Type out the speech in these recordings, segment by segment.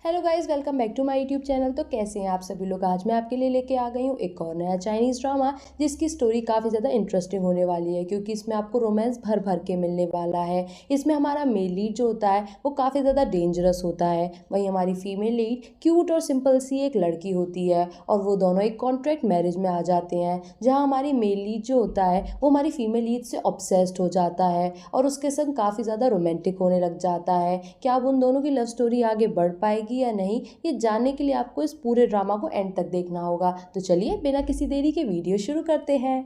Hello guys, welcome back to my YouTube channel. तो कैसे हैं आप सभी लोग। आज मैं आपके लिए लेके आ गई हूँ एक और नया चाइनीज़ ड्रामा, जिसकी स्टोरी काफ़ी ज़्यादा इंटरेस्टिंग होने वाली है, क्योंकि इसमें आपको रोमांस भर भर के मिलने वाला है। इसमें हमारा मेल लीड जो होता है वो काफ़ी ज़्यादा डेंजरस होता है, वहीं हमारी फीमेल लीड क्यूट और सिंपल सी एक लड़की होती है, और वो दोनों एक कॉन्ट्रैक्ट मैरिज में आ जाते हैं, जहाँ हमारी मेल लीड जो होता है वो हमारी फीमेल लीड से ऑब्सेस्ड हो जाता है और उसके संग काफ़ी ज़्यादा रोमांटिक होने लग जाता है। क्या अब उन दोनों की लव स्टोरी आगे बढ़ पाएगी या नहीं, ये जानने के लिए आपको इस पूरे ड्रामा को एंड तक देखना होगा। तो चलिए बिना किसी देरी के वीडियो शुरू करते हैं।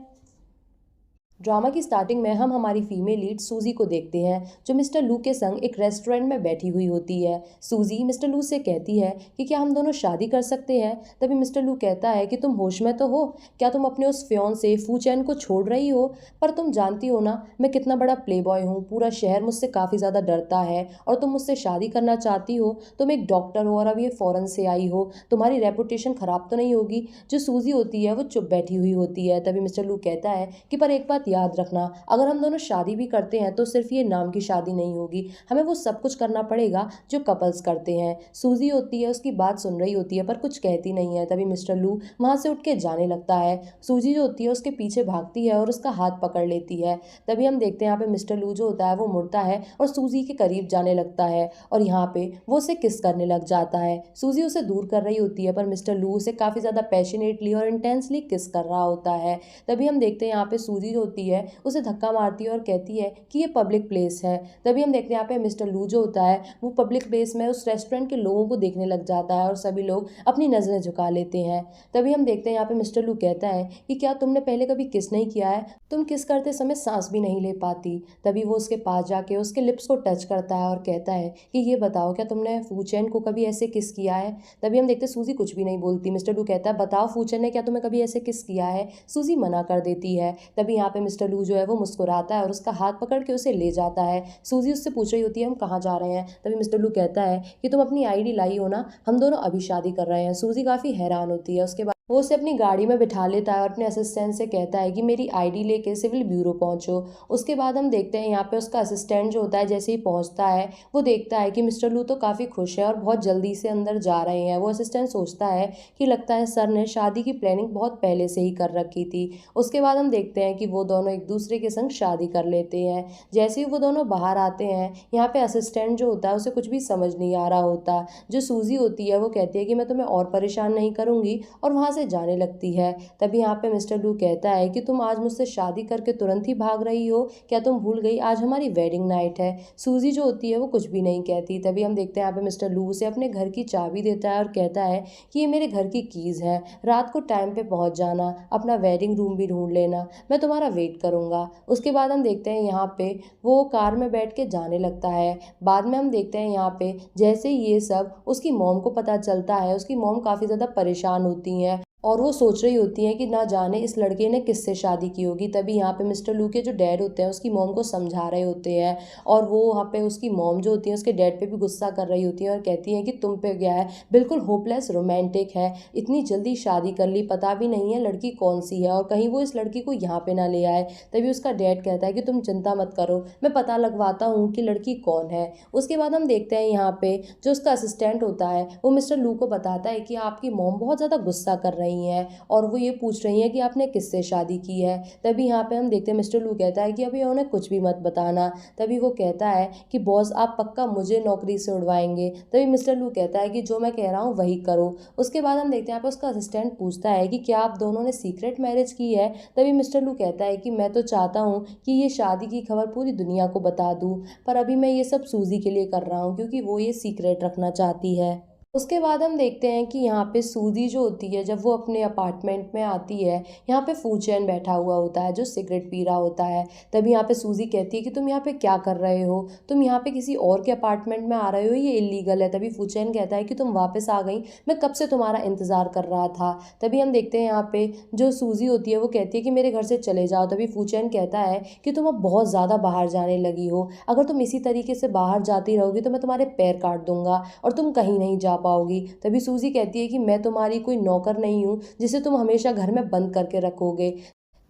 ड्रामा की स्टार्टिंग में हम हमारी फीमेल लीड सूजी को देखते हैं, जो मिस्टर लू के संग एक रेस्टोरेंट में बैठी हुई होती है। सूजी मिस्टर लू से कहती है कि क्या हम दोनों शादी कर सकते हैं। तभी मिस्टर लू कहता है कि तुम होश में तो हो, क्या तुम अपने उस फियोंसे फू चैन को छोड़ रही हो। पर तुम जानती हो ना मैं कितना बड़ा प्ले बॉय हूँ, पूरा शहर मुझसे काफ़ी ज़्यादा डरता है, और तुम मुझसे शादी करना चाहती हो। तुम एक डॉक्टर हो और अब ये फ़ॉरेन से आई हो, तुम्हारी रेपुटेशन ख़राब तो नहीं होगी। जो सूजी होती है वो चुप बैठी हुई होती है। तभी मिस्टर लू कहता है कि पर एक बात याद रखना, अगर हम दोनों शादी भी करते हैं तो सिर्फ ये नाम की शादी नहीं होगी, हमें वो सब कुछ करना पड़ेगा जो कपल्स करते हैं। सूजी होती है उसकी बात सुन रही होती है पर कुछ कहती नहीं है। तभी मिस्टर लू वहां से उठ के जाने लगता है। सूजी जो होती है उसके पीछे भागती है और उसका हाथ पकड़ लेती है। तभी हम देखते हैं यहाँ पे मिस्टर लू जो होता है वो मुड़ता है और सूजी के करीब जाने लगता है, और यहाँ पे वो उसे किस करने लग जाता है। सूजी उसे दूर कर रही होती है पर मिस्टर लू उसे काफी ज्यादा पैशनेटली और इंटेंसली किस कर रहा होता है। तभी हम देखते हैं यहाँ पे सूजी जो होती है उसे धक्का मारती है और कहती है कि ये पब्लिक प्लेस है। तभी हम देखते हैं यहाँ पे मिस्टर लू जो होता है वो पब्लिक प्लेस में उस रेस्टोरेंट के लोगों को देखने लग जाता है और सभी लोग अपनी नजरें झुका लेते हैं। तभी हम देखते हैं यहाँ पे मिस्टर लू कहता है कि क्या तुमने पहले कभी किस नहीं किया है, तुम किस करते समय सांस भी नहीं ले पाती। तभी वो उसके पास जाके उसके लिप्स को टच करता है और कहता है कि ये बताओ क्या तुमने फूचैन को कभी ऐसे किस किया है। तभी हम देखते सूजी कुछ भी नहीं बोलती। मिस्टर लू कहता है बताओ फूचैन ने क्या तुम्हें कभी ऐसे किस किया है। सूजी मना कर देती है। तभी यहाँ पे मिस्टर लू जो है वो मुस्कुराता है और उसका हाथ पकड़ के उसे ले जाता है। सूजी उससे पूछ रही होती है हम कहाँ जा रहे हैं। तभी मिस्टर लू कहता है कि तुम अपनी आईडी लाई हो ना, हम दोनों अभी शादी कर रहे हैं। सूजी काफी हैरान होती है। उसके बाद वो उसे अपनी गाड़ी में बिठा लेता है और अपने असिस्टेंट से कहता है कि मेरी आईडी लेके सिविल ब्यूरो पहुंचो। उसके बाद हम देखते हैं यहाँ पे उसका असिस्टेंट जो होता है जैसे ही पहुंचता है वो देखता है कि मिस्टर लू तो काफ़ी खुश है और बहुत जल्दी से अंदर जा रहे हैं। वो असिस्टेंट सोचता है कि लगता है सर ने शादी की प्लानिंग बहुत पहले से ही कर रखी थी। उसके बाद हम देखते हैं कि वो दोनों एक दूसरे के संग शादी कर लेते हैं। जैसे ही वो दोनों बाहर आते हैं यहाँ पे असिस्टेंट जो होता है उसे कुछ भी समझ नहीं आ रहा होता। जो सूजी होती है वो कहती है कि मैं तुम्हें और परेशान नहीं करूंगी, और वहां से जाने लगती है। तभी यहाँ पे मिस्टर लू कहता है कि तुम आज मुझसे शादी करके तुरंत ही भाग रही हो, क्या तुम भूल गई आज हमारी वेडिंग नाइट है। सूजी जो होती है वो कुछ भी नहीं कहती। तभी हम देखते हैं यहाँ पे मिस्टर लू उसे अपने घर की चाबी देता है और कहता है कि ये मेरे घर की कीज है, रात को टाइम पे पहुंच जाना, अपना वेडिंग रूम भी ढूंढ लेना, मैं तुम्हारा वेट करूंगा। उसके बाद हम देखते हैं यहाँ पे वो कार में बैठ के जाने लगता है। बाद में हम देखते हैं यहाँ पे जैसे ही ये सब उसकी मॉम को पता चलता है, उसकी मॉम काफ़ी ज़्यादा परेशान होती हैं और वो सोच रही होती है कि ना जाने इस लड़के ने किससे शादी की होगी। तभी यहाँ पे मिस्टर लू के जो डैड होते हैं उसकी मॉम को समझा रहे होते हैं, और वो वहाँ पे उसकी मॉम जो होती है उसके डैड पे भी गुस्सा कर रही होती है और कहती है कि तुम पे क्या है, बिल्कुल होपलेस रोमांटिक है, इतनी जल्दी शादी कर ली, पता भी नहीं है लड़की कौन सी है और कहीं वो इस लड़की को यहाँ पे ना ले आए। तभी उसका डैड कहता है कि तुम चिंता मत करो, मैं पता लगवाता हूँ कि लड़की कौन है। उसके बाद हम देखते हैं यहाँ पे जो उसका असिस्टेंट होता है वो मिस्टर लू को बताता है कि आपकी मॉम बहुत ज़्यादा गुस्सा कर रही हैं और वो ये पूछ रही हैं कि आपने किससे शादी की है। तभी यहाँ पे हम देखते हैं मिस्टर लू कहता है कि अभी उन्हें कुछ भी मत बताना। तभी वो कहता है कि बॉस आप पक्का मुझे नौकरी से उड़वाएंगे। तभी मिस्टर लू कहता है कि जो मैं कह रहा हूँ वही करो। उसके बाद हम देखते हैं यहाँ पे उसका असिस्टेंट पूछता है कि क्या आप दोनों ने सीक्रेट मैरिज की है। तभी मिस्टर लू कहता है कि मैं तो चाहता हूँ कि ये शादी की खबर पूरी दुनिया को बता दूँ, पर अभी मैं ये सब सूजी के लिए कर रहा हूँ क्योंकि वो ये सीक्रेट रखना चाहती है। उसके बाद हम देखते हैं कि यहाँ पे सूजी जो होती है जब वो अपने अपार्टमेंट में आती है, यहाँ पे फूचैन बैठा हुआ होता है जो सिगरेट पी रहा होता है। तभी यहाँ पे सूजी कहती है कि तुम यहाँ पे क्या कर रहे हो, तुम यहाँ पे किसी और के अपार्टमेंट में आ रहे हो, ये इलीगल है। तभी फूचैन कहता है कि तुम वापस आ गई, मैं कब से तुम्हारा इंतजार कर रहा था। तभी हम देखते हैं यहाँ पे जो सूजी होती है वो कहती है कि मेरे घर से चले जाओ। तभी फूचैन कहता है कि तुम अब बहुत ज़्यादा बाहर जाने लगी हो, अगर तुम इसी तरीके से बाहर जाती रहोगी तो मैं तुम्हारे पैर काट दूंगा और तुम कहीं नहीं जा पाओगी। तभी सूजी कहती है कि मैं तुम्हारी कोई नौकर नहीं हूँ जिसे तुम हमेशा घर में बंद करके रखोगे।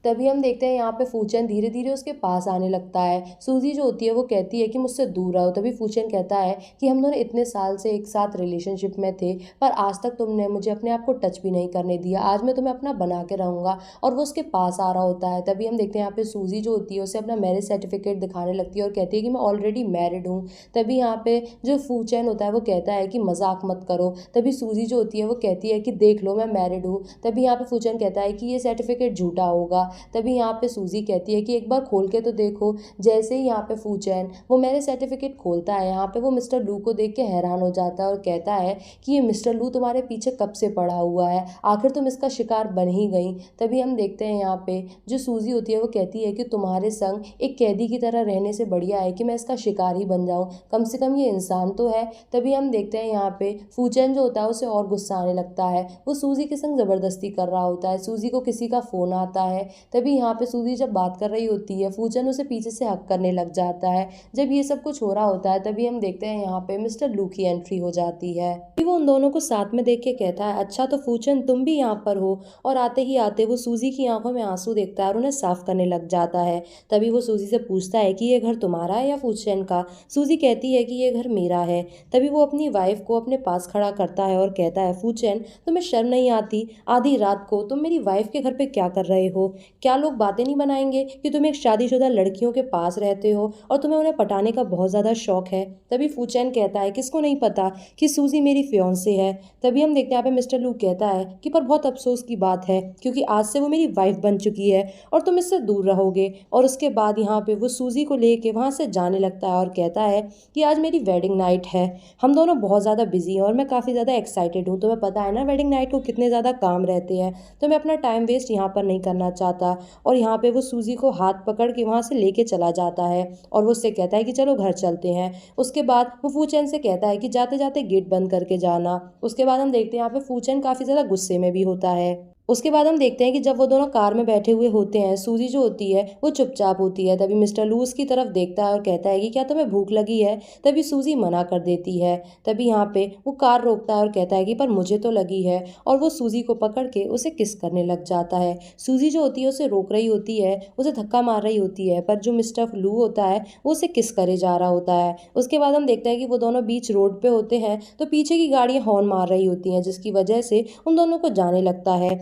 तभी हम देखते हैं यहाँ पे फूचेन धीरे धीरे उसके पास आने लगता है। सूजी जो होती है वो कहती है कि मुझसे दूर रहो। तभी फूचेन कहता है कि हम दोनों इतने साल से एक साथ रिलेशनशिप में थे, पर आज तक तुमने मुझे अपने आप को टच भी नहीं करने दिया। आज मैं तुम्हें अपना बना के रहूंगा। और वो उसके पास आ रहा होता है। तभी हम देखते हैं यहाँ पे सूजी जो होती है उसे अपना मैरिज सर्टिफिकेट दिखाने लगती है और कहती है कि मैं ऑलरेडी मैरिड हूँ। तभी यहाँ पे जो फूचेन होता है वो कहता है कि मजाक मत करो। तभी सूजी जो होती है वो कहती है कि देख लो मैं मैरिड हूँ। तभी यहाँ पे फूचेन कहता है कि ये सर्टिफिकेट झूठा होगा। तभी यहाँ पे सूजी कहती है कि एक बार खोल के तो देखो। जैसे ही यहाँ पे फूचैन वो मैरिज सर्टिफिकेट खोलता है, यहाँ पे वो मिस्टर लू को देख के हैरान हो जाता है और कहता है कि ये मिस्टर लू तुम्हारे पीछे कब से पड़ा हुआ है, आखिर तुम इसका शिकार बन ही गई। तभी हम देखते हैं यहाँ पे जो सूजी होती है वो कहती है कि तुम्हारे संग एक कैदी की तरह रहने से बढ़िया है कि मैं इसका शिकार ही बन जाऊं, कम से कम ये इंसान तो है। तभी हम देखते हैं यहाँ पे फूचैन जो होता है उसे और गुस्सा आने लगता है। वो सूजी के संग जबरदस्ती कर रहा होता है। सूजी को किसी का फोन आता है। तभी यहाँ पे सूजी जब बात कर रही होती है, फूचन उसे पीछे से हक करने लग जाता है। जब ये सब कुछ हो रहा होता है तभी हम देखते हैं यहाँ पे मिस्टर लू की एंट्री हो जाती है। फिर वो उन दोनों को साथ में देख के कहता है, अच्छा तो फूचन तुम भी यहाँ पर हो। और आते ही आते वो सूजी की आंखों में आंसू देखता है और उन्हें साफ करने लग जाता है। तभी वो सूजी से पूछता है कि ये घर तुम्हारा है या फूचन का। सूजी कहती है कि ये घर मेरा है। तभी वो अपनी वाइफ को अपने पास खड़ा करता है और कहता है, फूचन तुम्हें शर्म नहीं आती, आधी रात को तुम मेरी वाइफ के घर पे क्या कर रहे हो? क्या लोग बातें नहीं बनाएंगे कि तुम एक शादीशुदा लड़कियों के पास रहते हो और तुम्हें उन्हें पटाने का बहुत ज़्यादा शौक है? तभी फूचैन कहता है, किसको नहीं पता कि सूजी मेरी फियांसे है। तभी हम देखते हैं यहाँ पे मिस्टर लू कहता है कि पर बहुत अफसोस की बात है, क्योंकि आज से वो मेरी वाइफ बन चुकी है और तुम इससे दूर रहोगे। और उसके बाद यहाँ पे वो सूजी को लेके वहाँ से जाने लगता है और कहता है कि आज मेरी वेडिंग नाइट है, हम दोनों बहुत ज़्यादा बिजी हैं और मैं काफ़ी ज़्यादा एक्साइटेड हूँ। तुम्हें पता है ना वेडिंग नाइट को कितने ज़्यादा काम रहते हैं, तो मैं अपना टाइम वेस्ट यहाँ पर नहीं करना चाहता। और यहाँ पे वो सूजी को हाथ पकड़ के वहाँ से लेके चला जाता है और वो उससे कहता है कि चलो घर चलते हैं। उसके बाद वो फूचैन से कहता है कि जाते जाते गेट बंद करके जाना। उसके बाद हम देखते हैं यहाँ पे फूचैन काफ़ी ज़्यादा गुस्से में भी होता है। उसके बाद हम देखते हैं कि जब वो दोनों कार में बैठे हुए होते हैं, सूजी जो होती है वो चुपचाप होती है। तभी मिस्टर लू उसकी तरफ देखता है और कहता है कि क्या तुम्हें भूख लगी है? तभी सूजी मना कर देती है। तभी यहाँ पे वो कार रोकता है और कहता है कि पर मुझे तो लगी है। और वो सूजी को पकड़ के उसे किस करने लग जाता है। सूजी जो होती है उसे रोक रही होती है, उसे धक्का मार रही होती है, पर जो मिस्टर लू होता है वो उसे किस करे जा रहा होता है। उसके बाद हम देखते हैं कि वो दोनों बीच रोड पे होते हैं, तो पीछे की गाड़ियां हॉर्न मार रही होती हैं, जिसकी वजह से उन दोनों को जाने लगता है।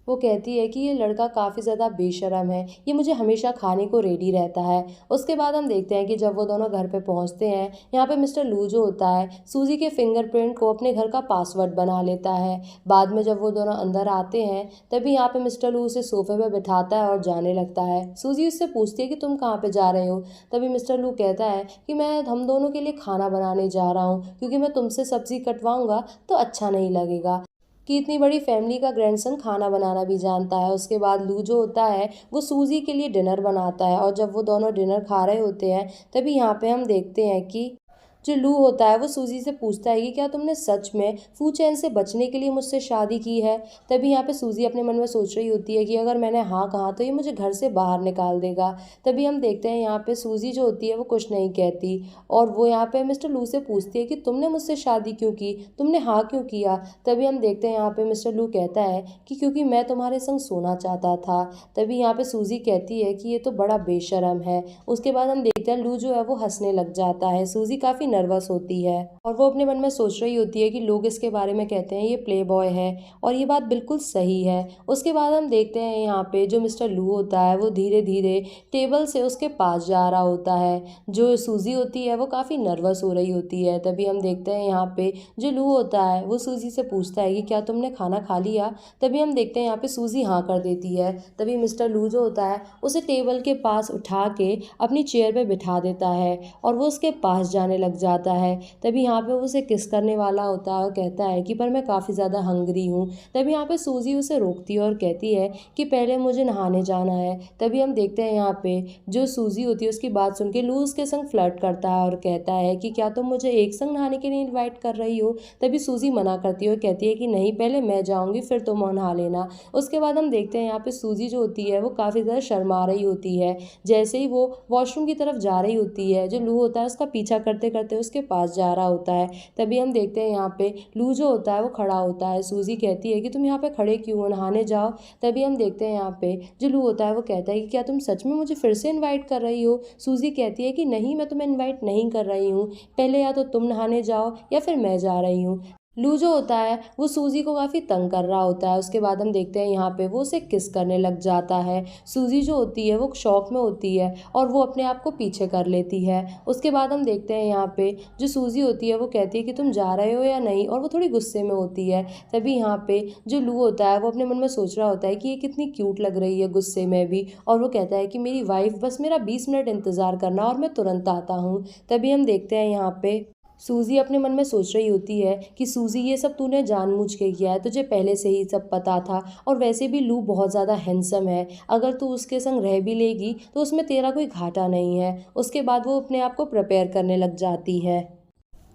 वो कहती है कि ये लड़का काफ़ी ज़्यादा बेशर्म है, ये मुझे हमेशा खाने को रेडी रहता है। उसके बाद हम देखते हैं कि जब वो दोनों घर पे पहुंचते हैं, यहाँ पे मिस्टर लू जो होता है सूजी के फिंगरप्रिंट को अपने घर का पासवर्ड बना लेता है। बाद में जब वो दोनों अंदर आते हैं तभी यहाँ पे मिस्टर लू उसे सोफे पे बिठाता है और जाने लगता है। सूजी उससे पूछती है कि तुम कहाँ पे जा रहे हो? तभी मिस्टर लू कहता है कि मैं हम दोनों के लिए खाना बनाने जा रहा हूँ, क्योंकि मैं तुमसे सब्जी कटवाऊंगा तो अच्छा नहीं लगेगा कि इतनी बड़ी फैमिली का ग्रैंडसन खाना बनाना भी जानता है। उसके बाद लू जो होता है वो सूजी के लिए डिनर बनाता है और जब वो दोनों डिनर खा रहे होते हैं तभी यहाँ पे हम देखते हैं कि जो लू होता है वो सूजी से पूछता है कि क्या तुमने सच में फूचैन से बचने के लिए मुझसे शादी की है? तभी यहाँ पे सूजी अपने मन में सोच रही होती है कि अगर मैंने हाँ कहा तो ये मुझे घर से बाहर निकाल देगा। तभी हम देखते हैं यहाँ पे सूजी जो होती है वो कुछ नहीं कहती और वो यहाँ पे मिस्टर लू से पूछती है कि तुमने मुझसे शादी क्यों की, तुमने हाँ क्यों किया? तभी हम देखते हैं यहाँ पे मिस्टर लू कहता है कि क्योंकि मैं तुम्हारे संग सोना चाहता था। तभी यहाँ पे सूजी कहती है कि ये तो बड़ा बेशर्म है। उसके बाद हम देखते हैं लू जो है वो हंसने लग जाता है। सूजी काफ़ी नर्वस होती है और वो अपने मन में सोच रही होती है कि लोग इसके बारे में कहते हैं ये प्ले बॉय है, और ये बात बिल्कुल सही है। उसके बाद हम देखते हैं यहाँ पे जो मिस्टर लू होता है वो धीरे धीरे टेबल से उसके पास जा रहा होता है। जो सूजी होती है वो काफ़ी नर्वस हो रही होती है। तभी हम देखते हैं यहाँ पे जो लू होता है वो सूजी से पूछता है कि क्या तुमने खाना खा लिया? तभी हम देखते हैं यहाँ पे सूजी हाँ कर देती है। तभी मिस्टर लू जो होता है उसे टेबल के पास उठा के अपनी चेयर पे बिठा देता है और वो उसके पास जाने लग जाता है। तभी यहाँ पे वो उसे किस करने वाला होता है और कहता है कि पर मैं काफ़ी ज़्यादा हंग्री हूँ। तभी यहाँ पे सूजी उसे रोकती है और कहती है कि पहले मुझे नहाने जाना है। तभी हम देखते हैं यहाँ पे जो सूजी होती है उसकी बात सुन के लू उसके संग फ्लर्ट करता है और कहता है कि क्या तुम मुझे एक संग नहाने के लिए इन्वाइट कर रही हो? तभी सूजी मना करती है और कहती है कि नहीं, पहले मैं जाऊँगी फिर तुम नहा लेना। उसके बाद हम देखते हैं यहाँ पे सूजी जो होती है वो काफ़ी ज़्यादा शर्मा रही होती है। जैसे ही वो वॉशरूम की तरफ जा रही होती है, जो लू होता है उसका पीछा करते करते करते उसके पास जा रहा होता है। तभी हम देखते हैं यहाँ पे लू जो होता है वो खड़ा होता है। सूजी कहती है कि तुम यहाँ पे खड़े क्यों हो, नहाने जाओ। तभी हम देखते हैं यहाँ पे जो लू होता है वो कहता है कि क्या तुम सच में मुझे फिर से इनवाइट कर रही हो। सूजी कहती है कि नहीं, मैं तुम्हें इनवाइट नहीं कर रही हूँ, पहले या तो तुम नहाने जाओ या फिर मैं जा रही हूँ। लू जो होता है वो सूजी को काफ़ी तंग कर रहा होता है। उसके बाद हम देखते हैं यहाँ पे वो उसे किस करने लग जाता है। सूजी जो होती है वो शौक में होती है और वो अपने आप को पीछे कर लेती है। उसके बाद हम देखते हैं यहाँ पे जो सूजी होती है वो कहती है कि तुम जा रहे हो या नहीं, और वो थोड़ी गुस्से में होती है। तभी यहाँ पे जो लू होता है वो अपने मन में सोच रहा होता है कि ये कितनी क्यूट लग रही है गुस्से में भी, और वो कहता है कि मेरी वाइफ, बस मेरा 20 मिनट इंतज़ार करना और मैं तुरंत आता हूँ। तभी हम देखते हैं यहाँ पे सूजी अपने मन में सोच रही होती है कि सूजी ये सब तूने जानबूझ के किया है, तुझे पहले से ही सब पता था, और वैसे भी लू बहुत ज़्यादा हैंडसम है, अगर तू उसके संग रह भी लेगी तो उसमें तेरा कोई घाटा नहीं है। उसके बाद वो अपने आप को प्रिपेयर करने लग जाती है।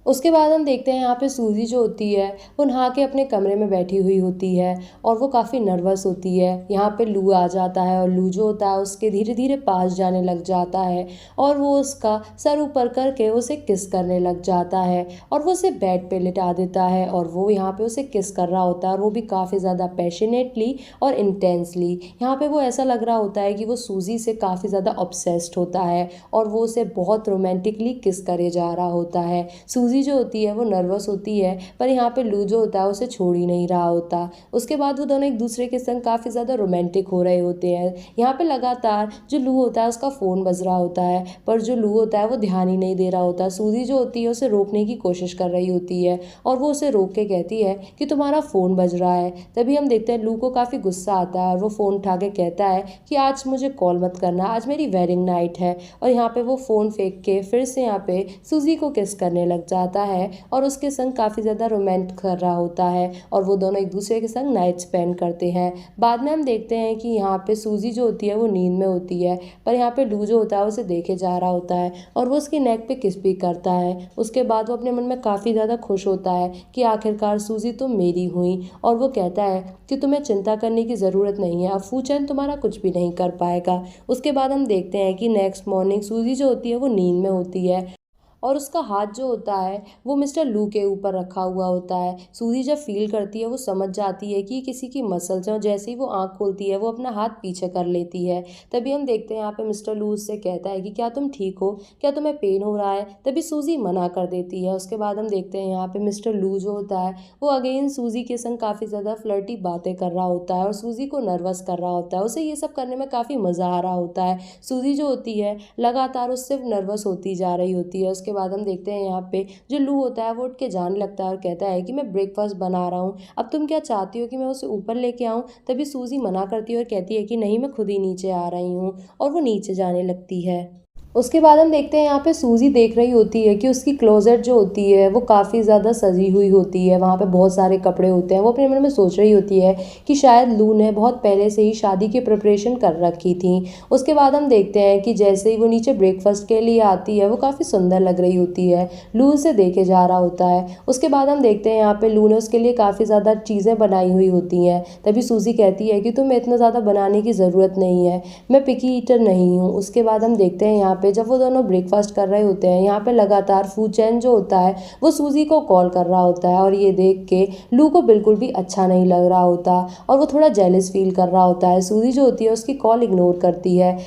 उसके बाद हम देखते हैं यहाँ पे सूजी जो होती है वो नहा के अपने कमरे में बैठी हुई होती है और वो काफ़ी नर्वस होती है। यहाँ पे लू आ जाता है और लू जो होता है उसके धीरे धीरे पास जाने लग जाता है और वो उसका सर ऊपर करके उसे किस करने लग जाता है और वो उसे बेड पे लिटा देता है और वो यहाँ पे उसे किस कर रहा होता है, और वो भी काफ़ी ज़्यादा पैशनेटली और इंटेंसली। यहाँ पे वो ऐसा लग रहा होता है कि वो सूजी से काफ़ी ज़्यादा ऑब्सेस्ड होता है और वो उसे बहुत रोमांटिकली किस करे जा रहा होता है। सूजी जो होती है वो नर्वस होती है, पर यहाँ पे लू जो होता है उसे छोड़ ही नहीं रहा होता। उसके बाद वो दोनों एक दूसरे के संग काफ़ी ज़्यादा रोमांटिक हो रहे होते हैं। यहाँ पे लगातार जो लू होता है उसका फ़ोन बज रहा होता है, पर जो लू होता है वो ध्यान ही नहीं दे रहा होता। सूजी जो होती है उसे रोकने की कोशिश कर रही होती है और वो उसे रोक के कहती है कि तुम्हारा फ़ोन बज रहा है। तभी हम देखते हैं लू को काफ़ी गुस्सा आता है और वो फ़ोन उठा के कहता है कि आज मुझे कॉल मत करना, आज मेरी वेडिंग नाइट है। और यहाँ पे वो फ़ोन फेंक के फिर से यहाँ पे सूजी को किस करने लग जाता है और उसके संग काफ़ी ज़्यादा रोमांस कर रहा होता है और वो दोनों एक दूसरे के संग नाइट स्पेंड करते हैं। बाद में हम देखते हैं कि यहाँ पे सूजी जो होती है वो नींद में होती है, पर यहाँ पे लू जो होता है उसे देखे जा रहा होता है और वो उसकी नेक पे किस भी करता है। उसके बाद वो अपने मन में काफ़ी ज़्यादा खुश होता है कि आखिरकार सूजी तुम मेरी हुई, और वो कहता है कि तुम्हें चिंता करने की ज़रूरत नहीं है, अब फूचैन तुम्हारा कुछ भी नहीं कर पाएगा। उसके बाद हम देखते हैं कि नेक्स्ट मॉर्निंग सूजी जो होती है वो नींद में होती है और उसका हाथ जो होता है वो मिस्टर लू के ऊपर रखा हुआ होता है। सूजी जब फील करती है वो समझ जाती है कि किसी की मसल्स हैं और जैसे ही वो आँख खोलती है वो अपना हाथ पीछे कर लेती है। तभी हम देखते हैं यहाँ पे मिस्टर लू उससे कहता है कि क्या तुम ठीक हो, क्या तुम्हें पेन हो रहा है। तभी सूजी मना कर देती है। उसके बाद हम देखते हैं यहाँ पे मिस्टर लू जो होता है वो अगेन सूजी के संग काफ़ी ज़्यादा फ्लर्टी बातें कर रहा होता है और सूजी को नर्वस कर रहा होता है। उसे ये सब करने में काफ़ी मज़ा आ रहा होता है। सूजी जो होती है लगातार उससे नर्वस होती जा रही होती है। उसके बाद हम देखते हैं यहाँ पे जो लू होता है वो उठ के जाने लगता है और कहता है कि मैं ब्रेकफास्ट बना रहा हूँ, अब तुम क्या चाहती हो कि मैं उसे ऊपर लेके आऊँ। तभी सूजी मना करती है और कहती है कि नहीं, मैं खुद ही नीचे आ रही हूँ, और वो नीचे जाने लगती है। उसके बाद हम देखते हैं यहाँ पे सूजी देख रही होती है कि उसकी क्लोजेट जो होती है वो काफ़ी ज़्यादा सजी हुई होती है, वहाँ पे बहुत सारे कपड़े होते हैं। वो अपने मन में सोच रही होती है कि शायद लू ने बहुत पहले से ही शादी की प्रिपरेशन कर रखी थी। उसके बाद हम देखते हैं कि जैसे ही वो नीचे ब्रेकफास्ट के लिए आती है वो काफ़ी सुंदर लग रही होती है। लू उसे देखे जा रहा होता है। उसके बाद हम देखते हैं यहाँ पे लू ने उसके लिए काफ़ी ज़्यादा चीज़ें बनाई हुई होती हैं। तभी सूजी कहती है कि तुम्हें इतना ज़्यादा बनाने की ज़रूरत नहीं है, मैं पिकी ईटर नहीं हूँ। उसके बाद हम देखते हैं यहाँ पे जब वो दोनों ब्रेकफास्ट कर रहे होते हैं, यहाँ पे लगातार फूचैन जो होता है वो सूजी को कॉल कर रहा होता है और ये देख के लू को बिल्कुल भी अच्छा नहीं लग रहा होता और वो थोड़ा जेलस फील कर रहा होता है। सूजी जो होती है उसकी कॉल इग्नोर करती है।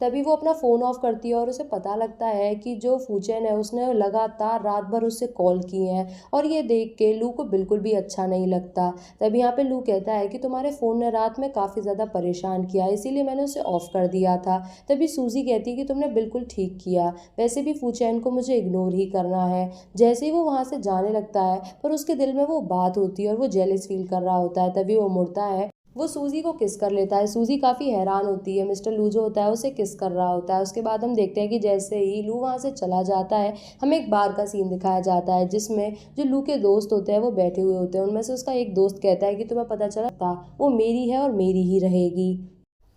तभी वो अपना फ़ोन ऑफ करती है और उसे पता लगता है कि जो फूचैन है उसने लगातार रात भर उससे कॉल किए हैं, और ये देख के लू को बिल्कुल भी अच्छा नहीं लगता। तभी यहाँ पे लू कहता है कि तुम्हारे फ़ोन ने रात में काफ़ी ज़्यादा परेशान किया, इसीलिए मैंने उसे ऑफ़ कर दिया था। तभी सूजी कहती है कि तुमने बिल्कुल ठीक किया, वैसे भी फूचैन को मुझे इग्नोर ही करना है। जैसे ही वो वहाँ से जाने लगता है पर उसके दिल में वो बात होती है और वो जेलस फील कर रहा होता है। तभी वो मुड़ता है, वो सूजी को किस कर लेता है। सूजी काफ़ी हैरान होती है, मिस्टर लू जो होता है उसे किस कर रहा होता है। उसके बाद हम देखते हैं कि जैसे ही लू वहाँ से चला जाता है हमें एक बार का सीन दिखाया जाता है जिसमें जो लू के दोस्त होते हैं वो बैठे हुए होते हैं। उनमें से उसका एक दोस्त कहता है कि तुम्हें पता चला था वो मेरी है और मेरी ही रहेगी।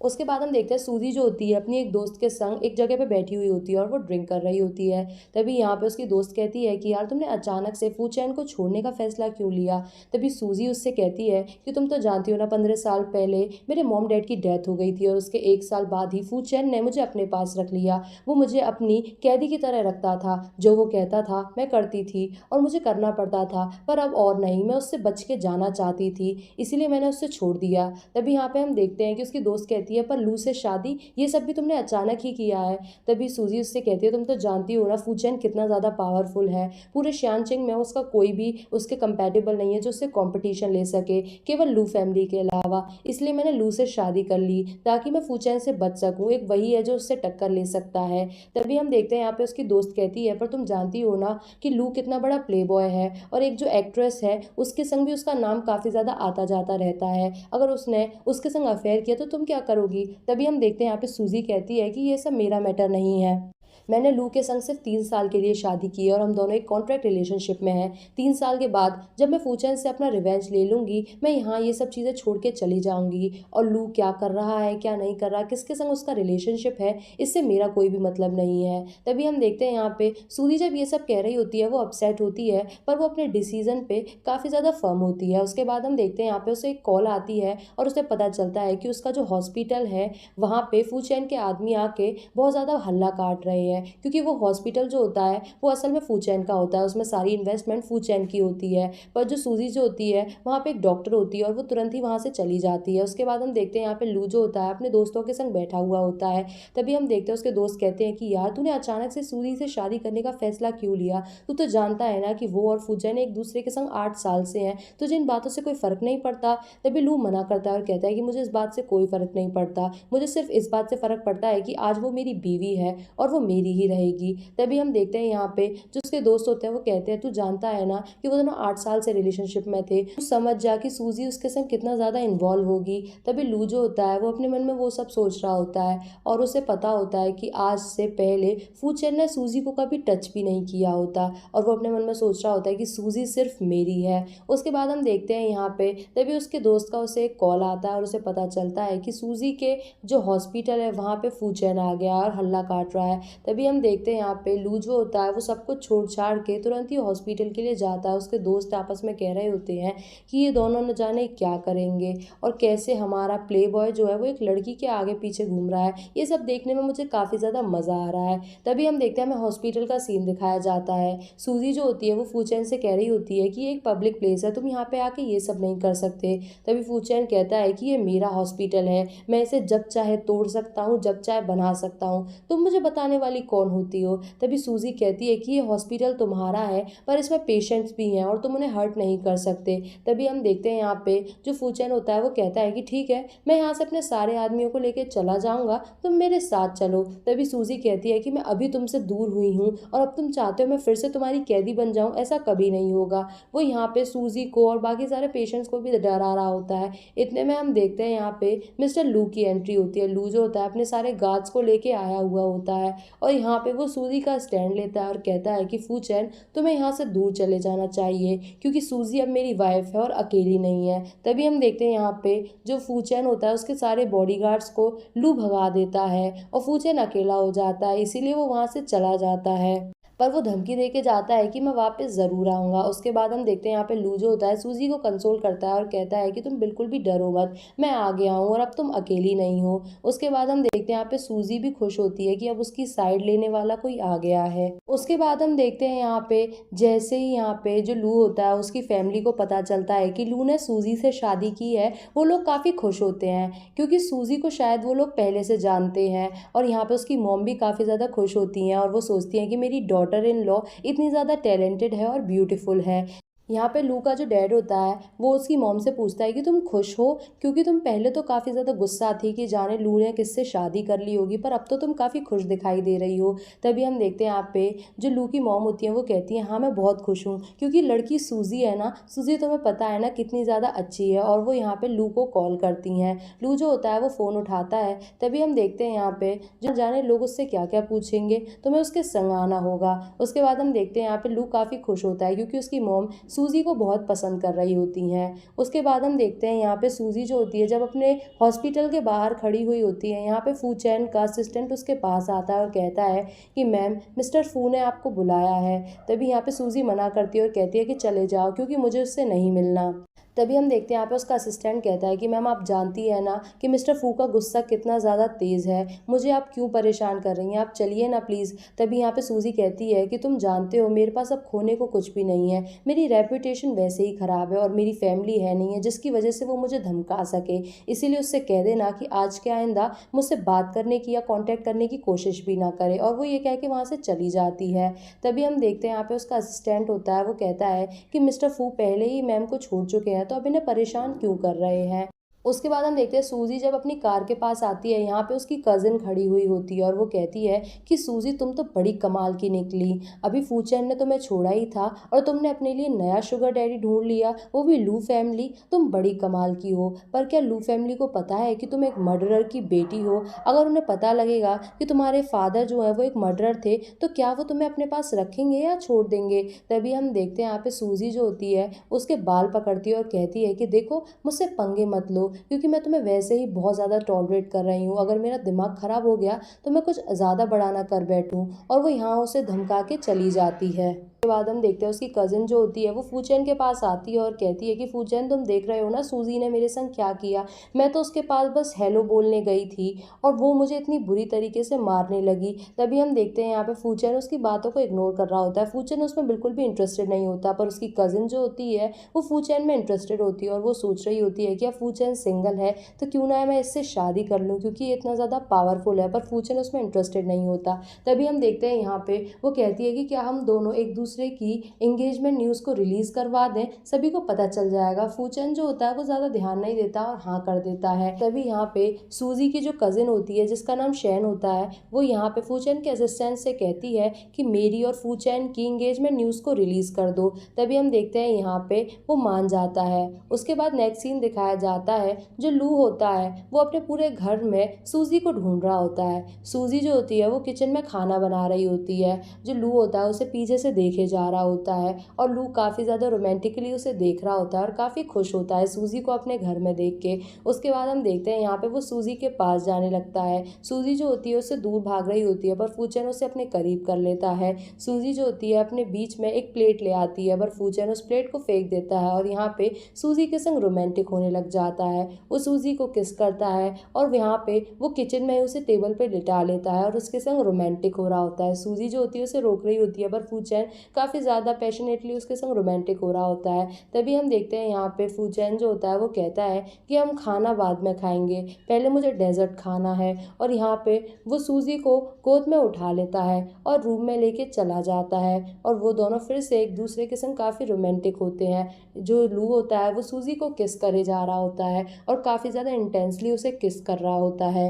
उसके बाद हम देखते हैं सूजी जो होती है अपनी एक दोस्त के संग एक जगह पे बैठी हुई होती है और वो ड्रिंक कर रही होती है। तभी यहाँ पे उसकी दोस्त कहती है कि यार तुमने अचानक से फूड चैन को छोड़ने का फैसला क्यों लिया। तभी सूजी उससे कहती है कि तुम तो जानती हो ना, 15 साल पहले मेरे मॉम डैड की डेथ हो गई थी और उसके 1 साल बाद ही फूड चैन ने मुझे अपने पास रख लिया। वो मुझे अपनी कैदी की तरह रखता था, जो वो कहता था मैं करती थी और मुझे करना पड़ता था, पर अब और नहीं, मैं उससे बच के जाना चाहती थी, इसीलिए मैंने उससे छोड़ दिया। तभी यहाँ पे हम देखते हैं कि उसकी दोस्त कहती है पर लू से शादी, ये सब भी तुमने अचानक ही किया है। तभी सूजी उससे कहती है तुम तो जानती हो ना फूचैन कितना ज़्यादा पावरफुल है, पूरे शियानचिंग में उसका कोई भी उसके कंपैटिबल नहीं है जो उससे कंपटीशन ले सके, केवल लू फैमिली के अलावा, इसलिए मैंने लू से शादी कर ली ताकि मैं फूचैन से बच सकूं, एक वही है जो उससे टक्कर ले सकता है। तभी हम देखते हैं यहाँ पे उसकी दोस्त कहती है पर तुम जानती हो ना कि लू कितना बड़ा प्ले बॉय है और एक जो एक्ट्रेस है उसके संग भी उसका नाम काफ़ी ज़्यादा आता जाता रहता है, अगर उसने उसके संग अफेयर किया तो तुम क्या करोगी। तभी हम देखते हैं यहाँ पे सूजी कहती है कि ये सब मेरा मैटर नहीं है, मैंने लू के संग सिर्फ 3 साल के लिए शादी की है और हम दोनों एक कॉन्ट्रैक्ट रिलेशनशिप में हैं। 3 साल के बाद जब मैं फूचैन से अपना रिवेंज ले लूंगी, मैं यहाँ ये सब चीज़ें छोड़ के चली जाऊंगी और लू क्या कर रहा है क्या नहीं कर रहा, किसके संग उसका रिलेशनशिप है, इससे मेरा कोई भी मतलब नहीं है। तभी हम देखते हैं यहाँ पे सूरी जब ये सब कह रही होती है वो अपसेट होती है, पर वो अपने डिसीजन पे काफ़ी ज़्यादा फर्म होती है। उसके बाद हम देखते हैं यहाँ पे उसे एक कॉल आती है और उसे पता चलता है कि उसका जो हॉस्पिटल है वहाँ पे फूचैन के आदमी आके बहुत ज़्यादा हल्ला काट रहे हैं, क्योंकि वो हॉस्पिटल जो होता है वो असल में फूचैन का होता है, उसमें सारी इन्वेस्टमेंट फूचैन की होती है, पर जो सूजी जो होती है वहाँ पे एक डॉक्टर होती है और वो तुरंत ही वहाँ से चली जाती है। उसके बाद हम देखते हैं यहाँ पे लू जो होता है अपने दोस्तों के संग बैठा हुआ होता है। तभी हम देखते हैं उसके दोस्त कहते हैं कि यार तूने अचानक से सूजी से शादी करने का फैसला क्यों लिया, तू तो जानता है ना कि वो और फूचैन एक दूसरे के संग 8 साल से हैं, तुझे इन बातों से कोई फर्क नहीं पड़ता। तभी लू मना करता है और कहता है कि मुझे इस बात से कोई फर्क नहीं पड़ता, मुझे सिर्फ इस बात से फर्क पड़ता है कि आज वो मेरी बीवी है और वो मेरी ही रहेगी। तभी हम देखते हैं यहाँ पे जो उसके दोस्त होते हैं वो कहते हैं तू जानता है ना कि वो दोनों 8 साल से रिलेशनशिप में थे, तू समझ जा कि सूजी उसके संग कितना ज़्यादा इन्वॉल्व होगी। तभी लू जो होता है वो अपने मन में वो सब सोच रहा होता है और उसे पता होता है कि आज से पहले फूचैन ने सूजी को कभी टच भी नहीं किया होता और वो अपने मन में सोच रहा होता है कि सूजी सिर्फ मेरी है। उसके बाद हम देखते हैं यहाँ पे तभी उसके दोस्त का उसे एक कॉल आता है और उसे पता चलता है कि सूजी के जो हॉस्पिटल है वहाँ पे फूचैन आ गया और हल्ला काट रहा है। तभी हम देखते हैं यहाँ पे लू जो होता है वो सब कुछ छोड़ छाड़ के तुरंत ही हॉस्पिटल के लिए जाता है। उसके दोस्त आपस में कह रहे होते हैं कि ये दोनों न जाने क्या करेंगे और कैसे हमारा प्ले बॉय जो है वो एक लड़की के आगे पीछे घूम रहा है, ये सब देखने में मुझे काफ़ी ज़्यादा मज़ा आ रहा है। तभी हम देखते हैं हमें हॉस्पिटल का सीन दिखाया जाता है। सूजी जो होती है वो फूचैन से कह रही होती है कि ये एक पब्लिक प्लेस है, तुम यहाँ पे आके ये सब नहीं कर सकते। तभी फूचैन कहता है कि ये मेरा हॉस्पिटल है, मैं इसे जब चाहे तोड़ सकता हूँ जब चाहे बना सकता हूँ, तुम मुझे बताने वाली कौन होती हो। तभी सूजी कहती है कि ये हॉस्पिटल तुम्हारा है पर इसमें पेशेंट्स भी हैं और तुम उन्हें हर्ट नहीं कर सकते। तभी हम देखते हैं यहाँ पे जो फूचैन होता है वो कहता है कि ठीक है, मैं यहाँ से अपने सारे आदमियों को लेकर चला जाऊंगा, तुम मेरे साथ चलो। तभी सूजी कहती है कि मैं अभी तुमसे दूर हुई हूँ और अब तुम चाहते हो मैं फिर से तुम्हारी कैदी बन जाऊँ, ऐसा कभी नहीं होगा। वो यहाँ पे सूजी को और बाकी सारे पेशेंट्स को भी डरा रहा होता है। इतने में हम देखते हैं यहाँ पे मिस्टर लू की एंट्री होती है। लू जो होता है अपने सारे गार्ड्स को लेके आया हुआ होता है और यहाँ पे वो सूजी का स्टैंड लेता है और कहता है कि फूचैन तुम्हें यहाँ से दूर चले जाना चाहिए क्योंकि सूजी अब मेरी वाइफ है और अकेली नहीं है। तभी हम देखते हैं यहाँ पे जो फूचैन होता है उसके सारे बॉडीगार्ड्स को लू भगा देता है और फूचैन अकेला हो जाता है, इसीलिए वो वहाँ से चला जाता है, पर वो धमकी दे के जाता है कि मैं वापस ज़रूर आऊँगा। उसके बाद हम देखते हैं यहाँ पे लू जो होता है सूजी को कंसोल करता है और कहता है कि तुम बिल्कुल भी डरो मत, मैं आ गया हूँ और अब तुम अकेली नहीं हो। उसके बाद हम देखते हैं यहाँ पे सूजी भी खुश होती है कि अब उसकी साइड लेने वाला कोई आ गया है। उसके बाद हम देखते हैं यहाँ पे जैसे ही यहाँ पे जो लू होता है उसकी फैमिली को पता चलता है कि लू ने सूजी से शादी की है, वो लोग काफ़ी खुश होते हैं क्योंकि सूजी को शायद वो लोग पहले से जानते हैं और यहाँ पे उसकी मॉम भी काफ़ी ज़्यादा खुश होती हैं और वो सोचती हैं कि मेरी डॉटर इन लॉ इतनी ज़्यादा टैलेंटेड है और ब्यूटीफुल है। यहाँ पे लू का जो डैड होता है वो उसकी मॉम से पूछता है कि तुम खुश हो, क्योंकि तुम पहले तो काफ़ी ज़्यादा गुस्सा थी कि जाने लू ने किससे शादी कर ली होगी, पर अब तो तुम काफ़ी खुश दिखाई दे रही हो। तभी हम देखते हैं यहाँ पे जो लू की मॉम होती है वो कहती है हाँ मैं बहुत खुश हूँ क्योंकि लड़की सूजी है ना, सूजी तुम्हें पता है ना कितनी ज़्यादा अच्छी है, और वो यहाँ पे लू को कॉल करती हैं। लू जो होता है वो फ़ोन उठाता है। तभी हम देखते हैं यहाँ पे जो जाने लोग उससे क्या क्या पूछेंगे, तुम्हें उसके संग आना होगा। उसके बाद हम देखते हैं यहाँ पे लू काफ़ी खुश होता है क्योंकि उसकी मॉम सूजी को बहुत पसंद कर रही होती हैं। उसके बाद हम देखते हैं यहाँ पे सूजी जो होती है जब अपने हॉस्पिटल के बाहर खड़ी हुई होती है, यहाँ पे फू चैन का असिस्टेंट उसके पास आता है और कहता है कि मैम मिस्टर फू ने आपको बुलाया है। तभी यहाँ पे सूजी मना करती है और कहती है कि चले जाओ क्योंकि मुझे उससे नहीं मिलना। तभी हम देखते हैं यहाँ पे उसका असिस्टेंट कहता है कि मैम आप जानती है ना कि मिस्टर फू का गुस्सा कितना ज़्यादा तेज़ है, मुझे आप क्यों परेशान कर रही हैं, आप चलिए ना प्लीज़। तभी यहाँ पे सूजी कहती है कि तुम जानते हो मेरे पास अब खोने को कुछ भी नहीं है, मेरी रेपुटेशन वैसे ही ख़राब है और मेरी फैमिली है नहीं है जिसकी वजह से वो मुझे धमका सके, इसीलिए उससे कह देना कि आज के आइंदा मुझसे बात करने की या कॉन्टैक्ट करने की कोशिश भी ना करे। और वो ये कह के वहाँ से चली जाती है। तभी हम देखते हैं यहाँ पे उसका असिस्टेंट होता है, वो कहता है कि मिस्टर फू पहले ही मैम को छोड़ चुके हैं तो अब इन्हें परेशान क्यों कर रहे हैं। उसके बाद हम देखते हैं सूजी जब अपनी कार के पास आती है, यहाँ पे उसकी कज़िन खड़ी हुई होती है और वो कहती है कि सूजी तुम तो बड़ी कमाल की निकली, अभी फूचैन ने तुम्हें छोड़ा ही था और तुमने अपने लिए नया शुगर डैडी ढूंढ लिया, वो भी लू फैमिली, तुम बड़ी कमाल की हो। पर क्या लू फैमिली को पता है कि तुम एक मर्डरर की बेटी हो? अगर उन्हें पता लगेगा कि तुम्हारे फादर जो है वो एक मर्डरर थे तो क्या वो तुम्हें अपने पास रखेंगे या छोड़ देंगे। तभी हम देखते हैं यहाँ पे सूजी जो होती है उसके बाल पकड़ती है और कहती है कि देखो मुझसे पंगे मत लो क्योंकि मैं तुम्हें वैसे ही बहुत ज़्यादा टॉलरेट कर रही हूँ, अगर मेरा दिमाग ख़राब हो गया तो मैं कुछ ज़्यादा बड़ा ना कर बैठूँ। और वो यहाँ उसे धमका के चली जाती है। उसके बाद हम देखते हैं उसकी कज़िन जो होती है वो फूचैन के पास आती है और कहती है कि फूचैन तुम देख रहे हो ना सूजी ने मेरे संग क्या किया, मैं तो उसके पास बस हेलो बोलने गई थी और वो मुझे इतनी बुरी तरीके से मारने लगी। तभी हम देखते हैं यहाँ पे फूचैन उसकी बातों को इग्नोर कर रहा होता है, फूचैन उसमें बिल्कुल भी इंटरेस्टेड नहीं होता, पर उसकी कज़िन जो होती है वो फूचैन में इंटरेस्टेड होती है और वो सोच रही होती है कि अब फूचैन सिंगल है तो क्यों ना मैं इससे शादी कर लूँ क्योंकि ये इतना ज़्यादा पावरफुल है, पर फूचैन उसमें इंटरेस्टेड नहीं होता। तभी हम देखते हैं यहाँ पे वो कहती है कि क्या हम दोनों एक दूसरे की एंगेजमेंट न्यूज़ को रिलीज़ करवा दें, सभी को पता चल जाएगा। फूचैन जो होता है वो ज़्यादा ध्यान नहीं देता और हाँ कर देता है। तभी यहाँ पे सूजी की जो कज़िन होती है जिसका नाम शैन होता है वो यहाँ पे फूचैन के असिस्टेंट से कहती है कि मेरी और फूचैन की एंगेजमेंट न्यूज़ को रिलीज़ कर दो। तभी हम देखते हैं यहाँ पे वो मान जाता है। उसके बाद नेक्स्ट सीन दिखाया जाता है, जो लू होता है वो अपने पूरे घर में सूजी को ढूंढ रहा होता है। सूजी जो होती है वो किचन में खाना बना रही होती है, जो लू होता है उसे पीछे से देखे जा रहा होता है और लू काफ़ी ज़्यादा रोमांटिकली उसे देख रहा होता है और काफ़ी खुश होता है सूजी को अपने घर में देख के। उसके बाद हम देखते हैं यहाँ पे वो सूजी के पास जाने लगता है। सूजी जो होती है उससे दूर भाग रही होती है पर फूचैन उसे अपने करीब कर लेता है। सूजी जो होती है अपने बीच में एक प्लेट ले आती है पर फूचैन उस प्लेट को फेंक देता है और यहाँ पे सूजी के संग रोमांटिक होने लग जाता है। वो सूजी को किस करता है और यहाँ पे वो किचन में उसे टेबल पे लिटा लेता है और उसके संग रोमांटिक हो रहा होता है। सूजी जो होती है उसे रोक रही होती है पर फूचैन काफ़ी ज़्यादा पैशनेटली उसके संग रोमांटिक हो रहा होता है। तभी हम देखते हैं यहाँ पे फूचैन जो होता है वो कहता है कि हम खाना बाद में खाएंगे, पहले मुझे डेजर्ट खाना है। और यहाँ पे वो सूजी को गोद में उठा लेता है और रूम में लेके चला जाता है और वो दोनों फिर से एक दूसरे के संग काफ़ी रोमांटिक होते हैं। जो लू होता है वो सूजी को किस करे जा रहा होता है और काफ़ी ज़्यादा इंटेंसली उसे किस कर रहा होता है।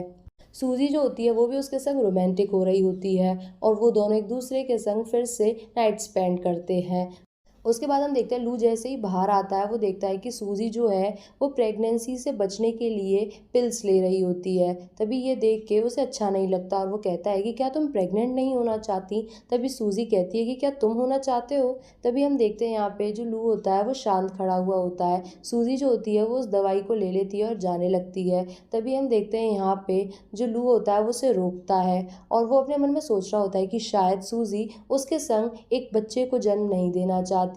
सूजी जो होती है वो भी उसके संग रोमांटिक हो रही होती है और वो दोनों एक दूसरे के संग फिर से नाइट स्पेंड करते हैं। उसके बाद हम देखते हैं लू जैसे ही बाहर आता है वो देखता है कि सूजी जो है वो प्रेगनेंसी से बचने के लिए पिल्स ले रही होती है। तभी ये देख के उसे अच्छा नहीं लगता और वो कहता है कि क्या तुम प्रेग्नेंट नहीं होना चाहती। तभी सूजी कहती है कि क्या तुम होना चाहते हो। तभी हम देखते हैं यहाँ पे जो लू होता है वो शांत खड़ा हुआ होता है। सूजी जो होती है वो उस दवाई को ले लेती है और जाने लगती है। तभी हम देखते हैं यहाँ पे जो लू होता है वो उसे रोकता है और वो अपने मन में सोच रहा होता है कि शायद सूजी उसके संग एक बच्चे को जन्म नहीं देना चाहती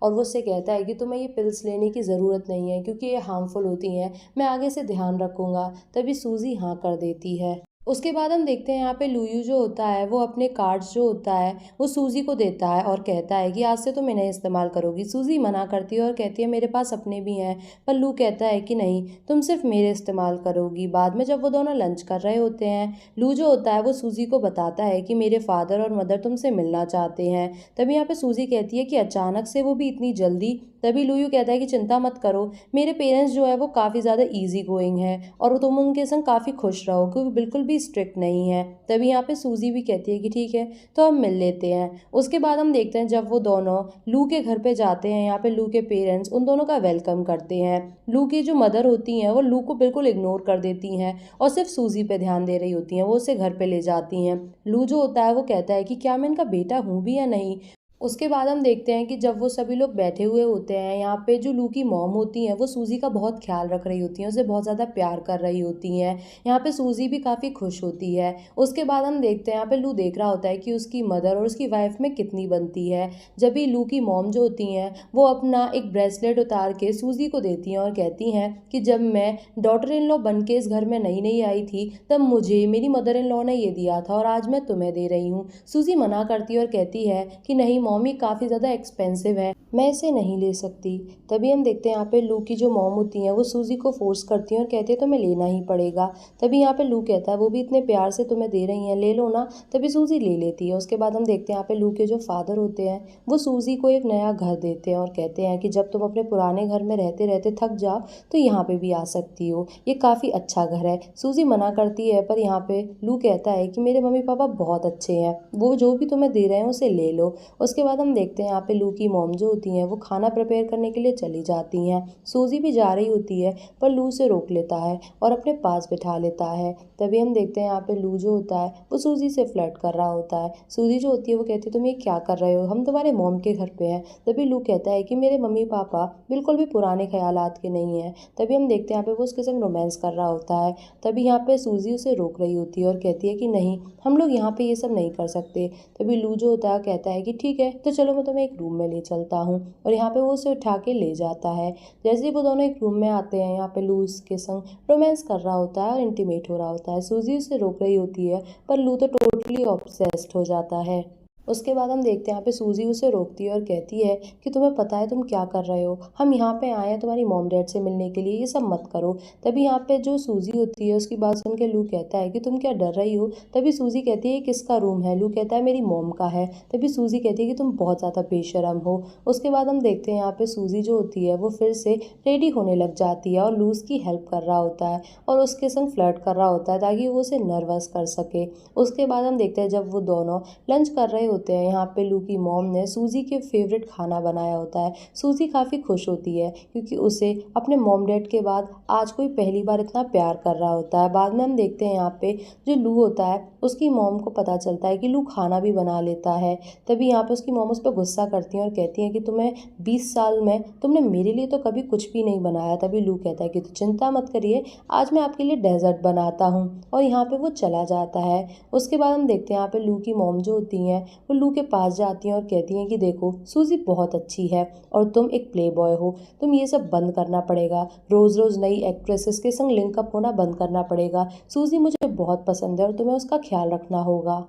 और वो उससे कहता है कि तुम्हें ये पिल्स लेने की ज़रूरत नहीं है क्योंकि ये हार्मफुल होती हैं, मैं आगे से ध्यान रखूँगा। तभी सूजी हाँ कर देती है। उसके बाद हम देखते हैं यहाँ पे लूयू जो होता है वो अपने कार्ड्स जो होता है वो सूजी को देता है और कहता है कि आज से तुम इन्हें इस्तेमाल करोगी। सूजी मना करती है और कहती है मेरे पास अपने भी हैं, पर लू कहता है कि नहीं तुम सिर्फ मेरे इस्तेमाल करोगी। बाद में जब वो दोनों लंच कर रहे होते हैं लू जो होता है वो सूजी को बताता है कि मेरे फादर और मदर तुमसे मिलना चाहते हैं। तभी यहाँ पे सूजी कहती है कि अचानक से वो भी इतनी जल्दी। तभी लूयू कहता है कि चिंता मत करो, मेरे पेरेंट्स जो है वो काफ़ी ज़्यादा ईजी गोइंग है और तुम उनके संग काफ़ी खुश रहो क्योंकि बिल्कुल भी स्ट्रिक्ट नहीं है। तभी यहाँ पे सूजी भी कहती है कि ठीक है तो हम मिल लेते हैं। उसके बाद हम देखते हैं जब वो दोनों लू के घर पे जाते हैं, यहाँ पे लू के पेरेंट्स उन दोनों का वेलकम करते हैं। लू की जो मदर होती हैं वो लू को बिल्कुल इग्नोर कर देती हैं और सिर्फ सूजी पे ध्यान दे रही होती हैं, वो उसे घर पे ले जाती हैं। लू जो होता है वो कहता है कि क्या मैं इनका बेटा हूँ भी या नहीं। उसके बाद हम देखते हैं कि जब वो सभी लोग बैठे हुए होते हैं, यहाँ पे जो लू की मॉम होती हैं वो सूजी का बहुत ख्याल रख रही होती हैं, उसे बहुत ज़्यादा प्यार कर रही होती हैं। यहाँ पे सूजी भी काफ़ी खुश होती है। उसके बाद हम देखते हैं यहाँ पे लू देख रहा होता है कि उसकी मदर और उसकी वाइफ में कितनी बनती है। जब भी लू की मॉम जो होती हैं वो अपना एक ब्रेसलेट उतार के सूजी को देती हैं और कहती हैं कि जब मैं डॉटर इन लॉ बन के इस घर में नई नई आई थी तब मुझे मेरी मदर इन लॉ ने ये दिया था और आज मैं तुम्हें दे रही हूँ। सूजी मना करती है और कहती है कि नहीं मॉमी, काफ़ी ज़्यादा एक्सपेंसिव है, मैं इसे नहीं ले सकती। तभी हम देखते हैं यहाँ पे लू की जो मॉम होती हैं वो सूजी को फोर्स करती हैं और कहती है तुम्हें लेना ही पड़ेगा। तभी यहाँ पे लू कहता है वो भी इतने प्यार से तुम्हें दे रही हैं, ले लो ना। तभी सूजी ले लेती है। उसके बाद हम देखते हैं यहाँ पे लू के जो फादर होते हैं वो सूजी को एक नया घर देते हैं और कहते हैं कि जब तुम अपने पुराने घर में रहते रहते थक जाओ तो यहाँ पे भी आ सकती हो, ये काफ़ी अच्छा घर है। सूजी मना करती है पर यहाँ पे लू कहता है कि मेरे मम्मी पापा बहुत अच्छे हैं, वो जो भी तुम्हें दे रहे हैं उसे ले लो। उसके बाद हम देखते हैं यहाँ पे लू की मॉम जो होती हैं वो खाना प्रिपेयर करने के लिए चली जाती हैं। सूजी भी जा रही होती है पर लू से रोक लेता है और अपने पास बिठा लेता है। तभी हम देखते हैं यहाँ पे लू जो होता है वो सूजी से फ्लर्ट कर रहा होता है। सूजी जो होती है वो कहती है तुम ये क्या कर रहे हो, हम तुम्हारे मॉम के घर पे हैं। तभी लू कहता है कि मेरे मम्मी पापा बिल्कुल भी पुराने ख्यालात के नहीं हैं। तभी हम देखते हैं यहाँ पे वो उसके संग रोमांस कर रहा होता है। तभी यहाँ पे सूजी उसे रोक रही होती है और कहती है कि नहीं, हम लोग यहाँ पे ये सब नहीं कर सकते। तभी लू जो होता है कहता है कि ठीक है तो चलो मैं तुम्हें एक रूम में ले चलता हूँ, और यहाँ पे वो उसे उठा के ले जाता है। जैसे ही वो दोनों एक रूम में आते हैं यहाँ पे लू उसके संग रोमांस कर रहा होता है और इंटीमेट हो रहा होता है। सूजी उसे रोक रही होती है पर लू तो टोटली ऑब्सेस्ड हो जाता है। उसके बाद हम देखते हैं यहाँ पे सूजी उसे रोकती है और कहती है कि तुम्हें पता है तुम क्या कर रहे हो, हम यहाँ पे आए हैं तुम्हारी मॉम डैड से मिलने के लिए, ये सब मत करो। तभी यहाँ पे जो सूजी होती है उसकी बात सुन के लू कहता है कि तुम क्या डर रही हो। तभी सूजी कहती है ये किसका रूम है, लू कहता है मेरी मॉम का है। तभी सूजी कहती है कि तुम बहुत ज़्यादा बेशरम हो। उसके बाद हम देखते हैं यहाँ पे सूजी जो होती है वो फिर से रेडी होने लग जाती है और लू उसकी हेल्प कर रहा होता है और उसके संग फ्लर्ट कर रहा होता है ताकि वो उसे नर्वस कर सके। उसके बाद हम देखते हैं जब वो दोनों लंच कर रहे होते हैं, यहाँ पे लू की मॉम ने सूजी के फेवरेट खाना बनाया होता है। सूजी काफ़ी खुश होती है क्योंकि उसे अपने मॉम डैड के बाद आज कोई पहली बार इतना प्यार कर रहा होता है। बाद में हम देखते हैं यहाँ पे जो लू होता है उसकी मॉम को पता चलता है कि लू खाना भी बना लेता है। तभी यहाँ पे उसकी मॉम उस पर गुस्सा करती हैं और कहती हैं कि तुम्हें 20 साल में तुमने मेरे लिए तो कभी कुछ भी नहीं बनाया। तभी लू कहता है कि तो चिंता मत करिए, आज मैं आपके लिए डेजर्ट बनाता हूँ, और यहाँ पे वो चला जाता है। उसके बाद हम देखते हैं यहाँ पे लू की मॉम जो होती हैं वो लू के पास जाती हैं और कहती हैं कि देखो सूजी बहुत अच्छी है और तुम एक प्ले बॉय हो, तुम ये सब बंद करना पड़ेगा, रोज़ रोज़ नई एक्ट्रेसेस के संग लिंकअप होना बंद करना पड़ेगा। सूजी मुझे बहुत पसंद है और तुम्हें उसका ख्याल रखना होगा।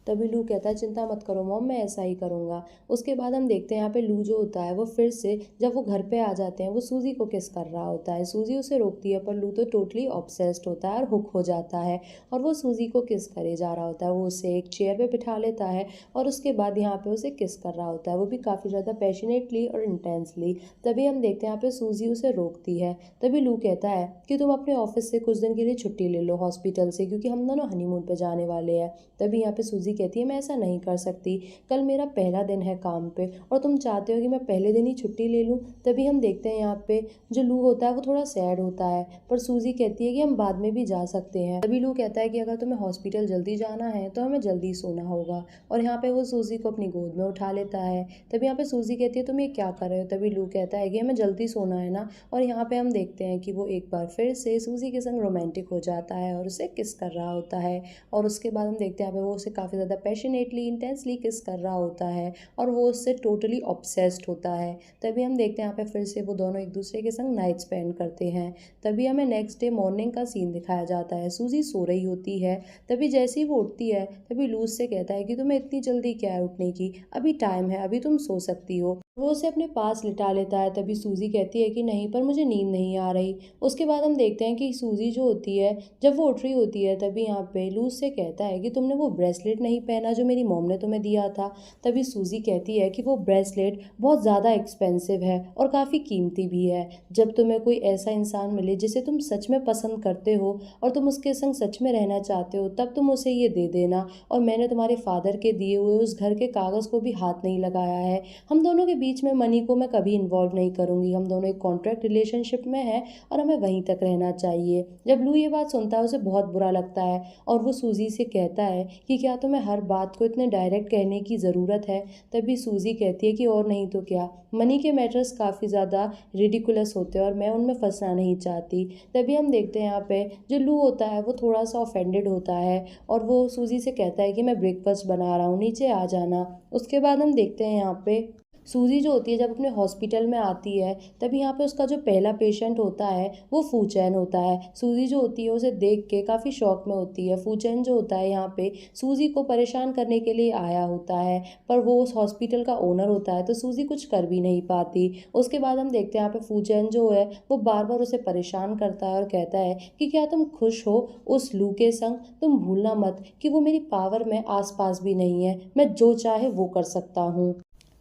तभी लू कहता है चिंता मत करो मॉम, मैं ऐसा ही करूँगा। उसके बाद हम देखते हैं यहाँ पे लू जो होता है वो फिर से जब वो घर पे आ जाते हैं वो सूजी को किस कर रहा होता है। सूजी उसे रोकती है पर लू तो टोटली ऑब्सेस्ड होता है और हुक हो जाता है और वो सूजी को किस करे जा रहा होता है। वो उसे एक चेयर पे बिठा लेता है और उसके बाद यहाँ पे उसे किस कर रहा होता है, वो भी काफ़ी ज़्यादा पैशनेटली और इंटेंसली। तभी हम देखते हैं यहाँ पे सूजी उसे रोकती है। तभी लू कहता है कि तुम अपने ऑफिस से कुछ दिन के लिए छुट्टी ले लो हॉस्पिटल से, क्योंकि हम दोनों हनीमून पे जाने वाले हैं। तभी यहाँ पे सूजी कहती है मैं ऐसा नहीं कर सकती, कल मेरा पहला दिन है काम पे और तुम चाहते हो कि मैं पहले दिन ही छुट्टी ले लूँ। तभी हम देखते हैं यहाँ पे जो लू होता है वो थोड़ा सैड होता है पर सूजी कहती है कि हम बाद में भी जा सकते हैं। तभी लू कहता है कि अगर तुम्हें हॉस्पिटल जल्दी जाना है तो हमें जल्दी सोना होगा, और यहाँ पे वो सूजी को अपनी गोद में उठा लेता है। तभी यहाँ पे सूजी कहती है तुम ये क्या कर रहे हो। तभी लू कहता है कि हमें जल्दी सोना है ना, और यहाँ पे हम देखते हैं कि वो एक बार फिर से सूजी के संग रोमांटिक हो जाता है और उसे किस कर रहा होता है। और उसके बाद हम देखते हैं यहाँ पे वो उसे काफ़ी ज़्यादा पैशनेटली इंटेंसली किस कर रहा होता है और वो उससे टोटली ऑब्सेस्ड होता है। तभी हम देखते हैं यहाँ पे फिर से वो दोनों एक दूसरे के संग नाइट स्पेंड करते हैं। तभी हमें नेक्स्ट डे मॉर्निंग का सीन दिखाया जाता है। सूजी सो रही होती है। तभी जैसे ही वो उठती है तभी लूज से कहता है कि तुम्हें इतनी जल्दी क्या है उठने की, अभी टाइम है, अभी तुम सो सकती हो। वो उसे अपने पास लिटा लेता है। तभी सूजी कहती है कि नहीं, पर मुझे नींद नहीं आ रही। उसके बाद हम देखते हैं कि सूजी जो होती है जब वो उठ रही होती है तभी यहाँ पे लूज से कहता है कि तुमने वो ब्रेसलेट नहीं पहना जो मेरी मॉम ने तुम्हें दिया था। तभी सूजी कहती है कि वो ब्रेसलेट बहुत ज़्यादा एक्सपेंसिव है और काफ़ी कीमती भी है। जब तुम्हें कोई ऐसा इंसान मिले जिसे तुम सच में पसंद करते हो और तुम उसके संग सच में रहना चाहते हो तब तुम उसे ये दे देना, और मैंने तुम्हारे फादर के दिए हुए उस घर के कागज़ को भी हाथ नहीं लगाया है। हम दोनों के बीच में मनी को मैं कभी इन्वॉल्व नहीं करूँगी, हम दोनों एक कॉन्ट्रैक्ट रिलेशनशिप में हैं और हमें वहीं तक रहना चाहिए। जब लू ये बात सुनता है उसे बहुत बुरा लगता है और वो सूजी से कहता है कि क्या तुम्हें हर बात को इतने डायरेक्ट कहने की ज़रूरत है। तभी सूजी कहती है कि और नहीं तो क्या, मनी के मैटर्स काफ़ी ज़्यादा रिडिकुलस होते हैं और मैं उनमें फंसना नहीं चाहती। तभी हम देखते हैं यहाँ पे जो लू होता है वो थोड़ा सा ऑफेंडेड होता है और वो सूजी से कहता है कि मैं ब्रेकफास्ट बना रहा हूँ, नीचे आ जाना। उसके बाद हम देखते हैं यहाँ पे सूजी जो होती है जब अपने हॉस्पिटल में आती है, तभी यहाँ पे उसका जो पहला पेशेंट होता है वो फूचैन होता है। सूजी जो होती है उसे देख के काफ़ी शौक में होती है। फूचैन जो होता है यहाँ पे सूजी को परेशान करने के लिए आया होता है, पर वो उस हॉस्पिटल का ओनर होता है तो सूजी कुछ कर भी नहीं पाती। उसके बाद हम देखते हैं यहाँ पे फूचैन जो है वो बार बार उसे परेशान करता है और कहता है कि क्या तुम खुश हो उस लू के संग, तुम भूलना मत कि वो मेरी पावर में आस पास भी नहीं है, मैं जो चाहे वो कर सकता हूँ।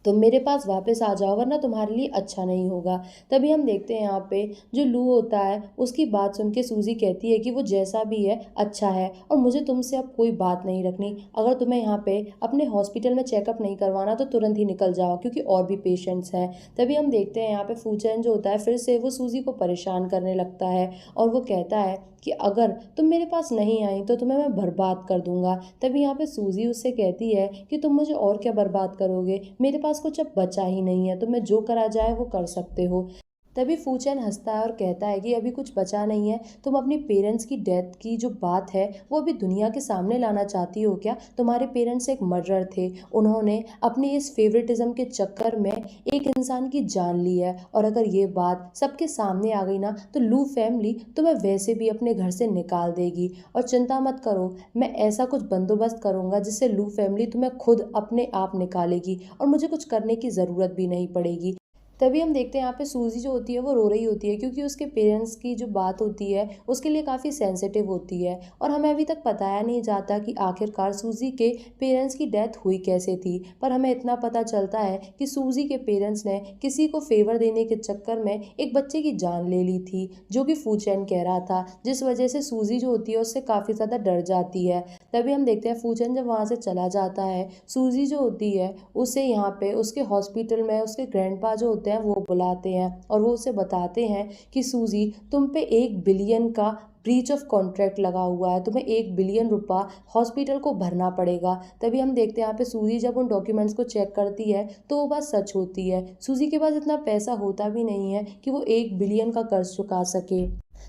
तुम मेरे पास वापस आ जाओ वरना तुम्हारे लिए अच्छा नहीं होगा। तभी हम देखते हैं यहाँ पे जो लू होता है उसकी बात सुन के सूजी कहती है कि वो जैसा भी है अच्छा है और मुझे तुमसे अब कोई बात नहीं रखनी। अगर तुम्हें यहाँ पे अपने हॉस्पिटल में चेकअप नहीं करवाना तो तुरंत ही निकल जाओ क्योंकि और भी पेशेंट्स हैं। तभी हम देखते हैं यहाँ पे फूचैन जो होता है फिर से वो सूजी को परेशान करने लगता है और वो कहता है कि अगर तुम मेरे पास नहीं आई तो तुम्हें मैं बर्बाद कर दूंगा। तभी यहाँ पे सूजी उससे कहती है कि तुम मुझे और क्या बर्बाद करोगे, मेरे पास कुछ अब बचा ही नहीं है, तुम्हें जो करा जाए वो कर सकते हो। तभी फूचैन हंसता है और कहता है कि अभी कुछ बचा नहीं है, तुम अपनी पेरेंट्स की डेथ की जो बात है वो अभी दुनिया के सामने लाना चाहती हो क्या। तुम्हारे पेरेंट्स एक मर्डर थे, उन्होंने अपने इस फेवरेटिज्म के चक्कर में एक इंसान की जान ली है और अगर ये बात सबके सामने आ गई ना तो लू फैमिली तुम्हें वैसे भी अपने घर से निकाल देगी। और चिंता मत करो, मैं ऐसा कुछ बंदोबस्त करूंगा जिससे लू फैमिली तुम्हें खुद अपने आप निकालेगी और मुझे कुछ करने की ज़रूरत भी नहीं पड़ेगी। तभी हम देखते हैं यहाँ पे सूजी जो होती है वो रो रही होती है क्योंकि उसके पेरेंट्स की जो बात होती है उसके लिए काफ़ी सेंसिटिव होती है और हमें अभी तक बताया नहीं जाता कि आखिरकार सूजी के पेरेंट्स की डेथ हुई कैसे थी। पर हमें इतना पता चलता है कि सूजी के पेरेंट्स ने किसी को फेवर देने के चक्कर में एक बच्चे की जान ले ली थी जो कि फूचैन कह रहा था, जिस वजह से सूजी जो होती है उससे काफ़ी ज़्यादा डर जाती है। तभी हम देखते हैं फूचैन जब वहाँ से चला जाता है, सूजी जो होती है उसे यहाँ पे उसके हॉस्पिटल में उसके ग्रैंडपा जो होते हैं वो बुलाते हैं और वो उसे बताते हैं कि सूजी तुम पे 1 बिलियन का ब्रीच ऑफ कॉन्ट्रैक्ट लगा हुआ है, तुम्हें 1 बिलियन रुपया हॉस्पिटल को भरना पड़ेगा। तभी हम देखते हैं यहाँ पे सूजी जब उन डॉक्यूमेंट्स को चेक करती है तो वो बात सच होती है, सूजी के पास इतना पैसा होता भी नहीं है कि वो 1 बिलियन का कर्ज चुका सके।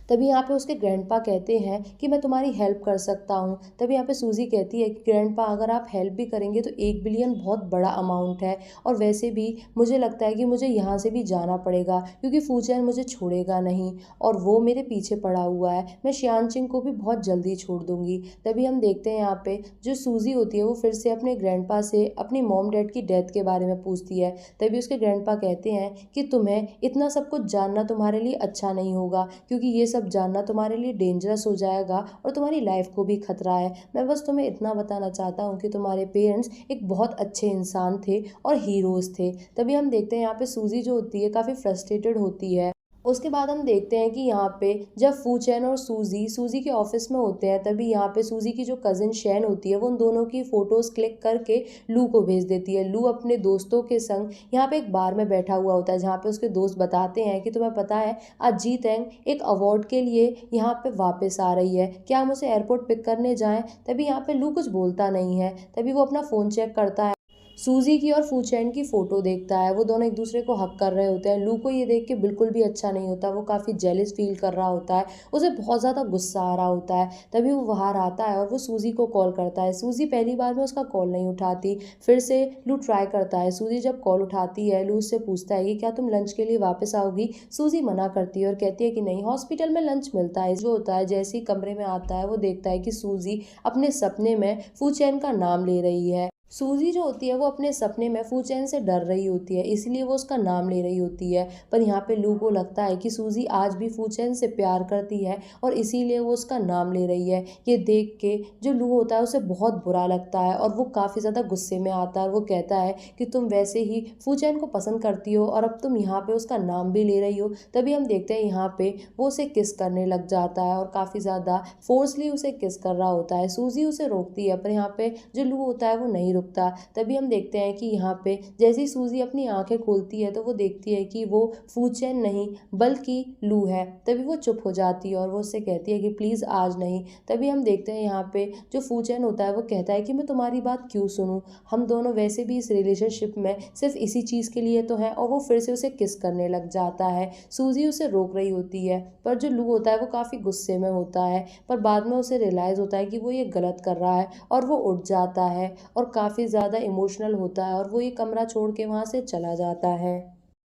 तभी यहाँ पे उसके ग्रैंडपा कहते हैं कि मैं तुम्हारी हेल्प कर सकता हूँ। तभी यहाँ पे सूजी कहती है कि ग्रैंडपा अगर आप हेल्प भी करेंगे तो 1 बिलियन बहुत बड़ा अमाउंट है और वैसे भी मुझे लगता है कि मुझे यहाँ से भी जाना पड़ेगा क्योंकि फूचैन मुझे छोड़ेगा नहीं और वो मेरे पीछे पड़ा हुआ है, मैं शियानचिंग को भी बहुत जल्दी छोड़ दूंगी। तभी हम देखते हैं यहाँ पे जो सूजी होती है वो फिर से अपने ग्रैंडपा से अपनी मॉम डैड की डेथ के बारे में पूछती है। तभी उसके ग्रैंडपा कहते हैं कि तुम्हें इतना सब कुछ जानना तुम्हारे लिए अच्छा नहीं होगा क्योंकि ये सब जानना तुम्हारे लिए डेंजरस हो जाएगा और तुम्हारी लाइफ को भी खतरा है। मैं बस तुम्हें इतना बताना चाहता हूँ कि तुम्हारे पेरेंट्स एक बहुत अच्छे इंसान थे और हीरोज थे। तभी हम देखते हैं यहाँ पे सूजी जो होती है काफ़ी फ्रस्ट्रेटेड होती है। उसके बाद हम देखते हैं कि यहाँ पे जब फूचैन और सूजी सूजी के ऑफिस में होते हैं तभी यहाँ पे सूजी की जो कजिन शैन होती है वो उन दोनों की फ़ोटोज़ क्लिक करके लू को भेज देती है। लू अपने दोस्तों के संग यहाँ पे एक बार में बैठा हुआ होता है जहाँ पे उसके दोस्त बताते हैं कि तुम्हें पता है आज जी तैंग एक अवार्ड के लिए यहाँ पे वापस आ रही है, क्या हम उसे एयरपोर्ट पिक करने जाएं। तभी यहाँ पे लू कुछ बोलता नहीं है, तभी वो अपना फ़ोन चेक करता है, सूजी की और फूचैन की फ़ोटो देखता है, वो दोनों एक दूसरे को हक कर रहे होते हैं। लू को ये देख के बिल्कुल भी अच्छा नहीं होता, वो काफ़ी जेलस फील कर रहा होता है, उसे बहुत ज़्यादा गुस्सा आ रहा होता है। तभी वो बाहर आता है और वो सूजी को कॉल करता है। सूजी पहली बार में उसका कॉल नहीं उठाती, फिर से लू ट्राई करता है। सूजी जब कॉल उठाती है लू उससे पूछता है कि क्या तुम लंच के लिए वापस आओगी। सूजी मना करती है और कहती है कि नहीं, हॉस्पिटल में लंच मिलता है। जो होता है जैसे ही कमरे में आता है वो देखता है कि सूजी अपने सपने में फूचैन का नाम ले रही है। सूजी जो होती है वो अपने सपने में फूचैन से डर रही होती है इसलिए वो उसका नाम ले रही होती है, पर यहाँ पे लू को लगता है कि सूजी आज भी फूचैन से प्यार करती है और इसीलिए वो उसका नाम ले रही है। ये देख के जो लू होता है उसे बहुत बुरा लगता है और वो काफ़ी ज़्यादा गुस्से में आता है और वो कहता है कि तुम वैसे ही फूचैन को पसंद करती हो और अब तुम यहाँ पे उसका नाम भी ले रही हो। तभी हम देखते हैं यहाँ पे वो उसे किस करने लग जाता है और काफ़ी ज़्यादा फोर्सली उसे किस कर रहा होता है। सूजी उसे रोकती है पर यहाँ पे जो लू होता है वो नहीं रुकता। तभी हम देखते हैं कि यहाँ पे जैसे ही सूजी अपनी आंखें खोलती है तो वो देखती है कि वो फूचेन नहीं बल्कि लू है। तभी वो चुप हो जाती है और वो उससे कहती है कि प्लीज़ आज नहीं। तभी हम देखते हैं यहाँ पे जो फूचेन होता है वो कहता है कि मैं तुम्हारी बात क्यों सुनूं, हम दोनों वैसे भी इस रिलेशनशिप में सिर्फ इसी चीज़ के लिए तो हैं। और वो फिर से उसे किस करने लग जाता है। सूजी उसे रोक रही होती है पर जो लू होता है वो काफ़ी गुस्से में होता है, पर बाद में उसे रियलाइज़ होता है कि वो ये गलत कर रहा है और वो उठ जाता है और काफ़ी ज़्यादा इमोशनल होता है और वो ये कमरा छोड़ के वहाँ से चला जाता है।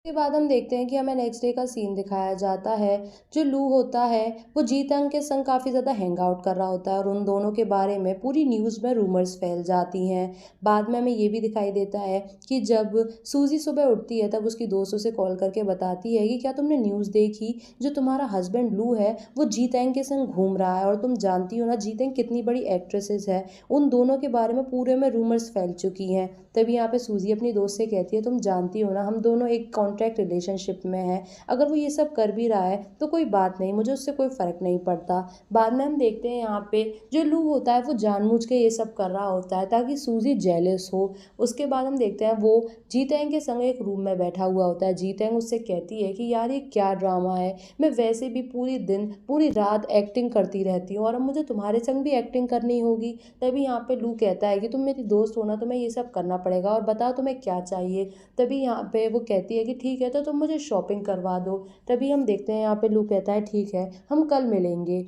उसके बाद हम देखते हैं कि हमें नेक्स्ट डे का सीन दिखाया जाता है। जो लू होता है वो जीतंग के संग काफ़ी ज़्यादा हैंग आउट कर रहा होता है और उन दोनों के बारे में पूरी न्यूज़ में रूमर्स फैल जाती हैं। बाद में हमें ये भी दिखाई देता है कि जब सूजी सुबह उठती है तब उसकी दोस्त उसे कॉल करके बताती है कि क्या तुमने न्यूज़ देखी, जो तुम्हारा हस्बैंड लू है वो जीतंग के संग घूम रहा है और तुम जानती हो ना जीतंग कितनी बड़ी एक्ट्रेसेस है। उन दोनों के बारे में पूरे में रूमर्स फैल चुकी हैं। तभी यहाँ पे सूजी अपनी दोस्त से कहती है तुम जानती हो ना हम दोनों एक कॉन्ट्रैक्ट रिलेशनशिप में हैं, अगर वो ये सब कर भी रहा है तो कोई बात नहीं, मुझे उससे कोई फ़र्क नहीं पड़ता। बाद में हम देखते हैं यहाँ पे जो लू होता है वो जानबूझ के ये सब कर रहा होता है ताकि सूजी जेलस हो। उसके बाद हम देखते हैं वो जीतैंग के संग एक रूम में बैठा हुआ होता है। जीतैंग उससे कहती है कि यार ये क्या ड्रामा है, मैं वैसे भी पूरी दिन पूरी रात एक्टिंग करती रहती हूँ और अब मुझे तुम्हारे संग भी एक्टिंग करनी होगी। तभी यहाँ पे लू कहता है कि तुम मेरी दोस्त हो ना, तुम्हें ये सब करना पड़ेगा और बताओ तुम्हें क्या चाहिए। तभी यहाँ पे वो कहती है कि ठीक है तो तुम मुझे शॉपिंग करवा दो। तभी हम देखते हैं यहाँ पे लू कहता है ठीक है हम कल मिलेंगे।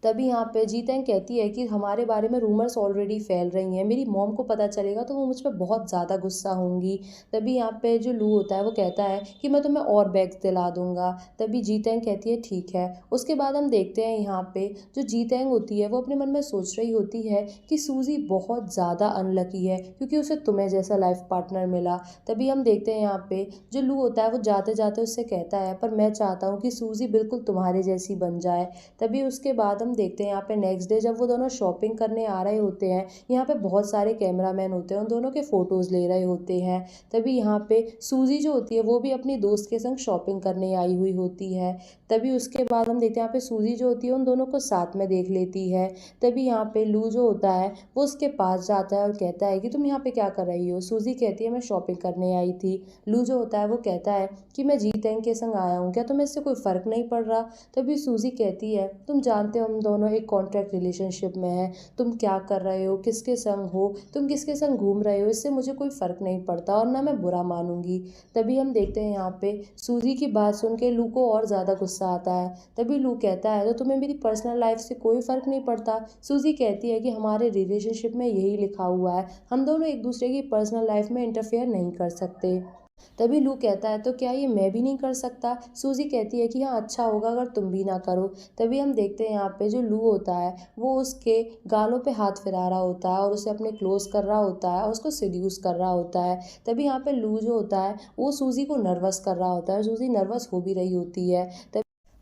तभी यहाँ पे जीतेंग कहती है कि हमारे बारे में रूमर्स ऑलरेडी फैल रही हैं, मेरी मॉम को पता चलेगा तो वो मुझ पर बहुत ज़्यादा गुस्सा होंगी। तभी यहाँ पे जो लू होता है वो कहता है कि मैं तुम्हें और बैग्स दिला दूंगा। तभी जीतेंग कहती है ठीक है। उसके बाद हम देखते हैं यहाँ पे जो जीतेंग होती है वो अपने मन में सोच रही होती है कि सूजी बहुत ज़्यादा अनलकी है क्योंकि उसे तुम्हें जैसा लाइफ पार्टनर मिला। तभी हम देखते हैं यहाँ पे जो लू होता है वो जाते जाते उससे कहता है पर मैं चाहता हूँ कि सूजी बिल्कुल तुम्हारे जैसी बन जाए। तभी उसके बाद हम देखते हैं यहाँ पे नेक्स्ट डे जब वो दोनों शॉपिंग करने आ रहे होते हैं, यहाँ पे बहुत सारे कैमरामैन होते हैं उन दोनों के फोटोज़ ले रहे होते हैं। तभी यहाँ पे सूजी जो होती है वो भी अपनी दोस्त के संग शॉपिंग करने आई हुई होती है। तभी उसके बाद हम देखते हैं यहाँ पे सूजी जो होती है उन दोनों को साथ में देख लेती है। तभी यहाँ पे लू जो होता है वो उसके पास जाता है और कहता है कि तुम यहाँ पे क्या कर रही हो। सूजी कहती है मैं शॉपिंग करने आई थी। लू जो होता है वो कहता है कि मैं जीतेंग के संग आया हूँ, क्या तुम्हें इससे कोई फ़र्क नहीं पड़ रहा। तभी सूजी कहती है तुम जानते हो हम दोनों एक कॉन्ट्रैक्ट रिलेशनशिप में हैं, तुम क्या कर रहे हो, किसके संग हो, तुम किसके संग घूम रहे हो, इससे मुझे कोई फ़र्क नहीं पड़ता और ना मैं बुरा मानूंगी। तभी हम देखते हैं यहाँ पे सूजी की बात सुन के लू को और ज़्यादा गुस्सा आता है। तभी लू कहता है तो तुम्हें मेरी पर्सनल लाइफ से कोई फ़र्क नहीं पड़ता। सूजी कहती है कि हमारे रिलेशनशिप में यही लिखा हुआ है, हम दोनों एक दूसरे की पर्सनल लाइफ में इंटरफेयर नहीं कर सकते। तभी लू कहता है तो क्या ये मैं भी नहीं कर सकता। सूजी कहती है कि हाँ अच्छा होगा अगर तुम भी ना करो। तभी हम देखते हैं यहाँ पे जो लू होता है वो उसके गालों पे हाथ फिरा रहा होता है और उसे अपने क्लोज कर रहा होता है और उसको सिड्यूस कर रहा होता है। तभी यहाँ पे लू जो होता है वो सूजी को नर्वस कर रहा होता है, सूजी नर्वस हो भी रही होती है।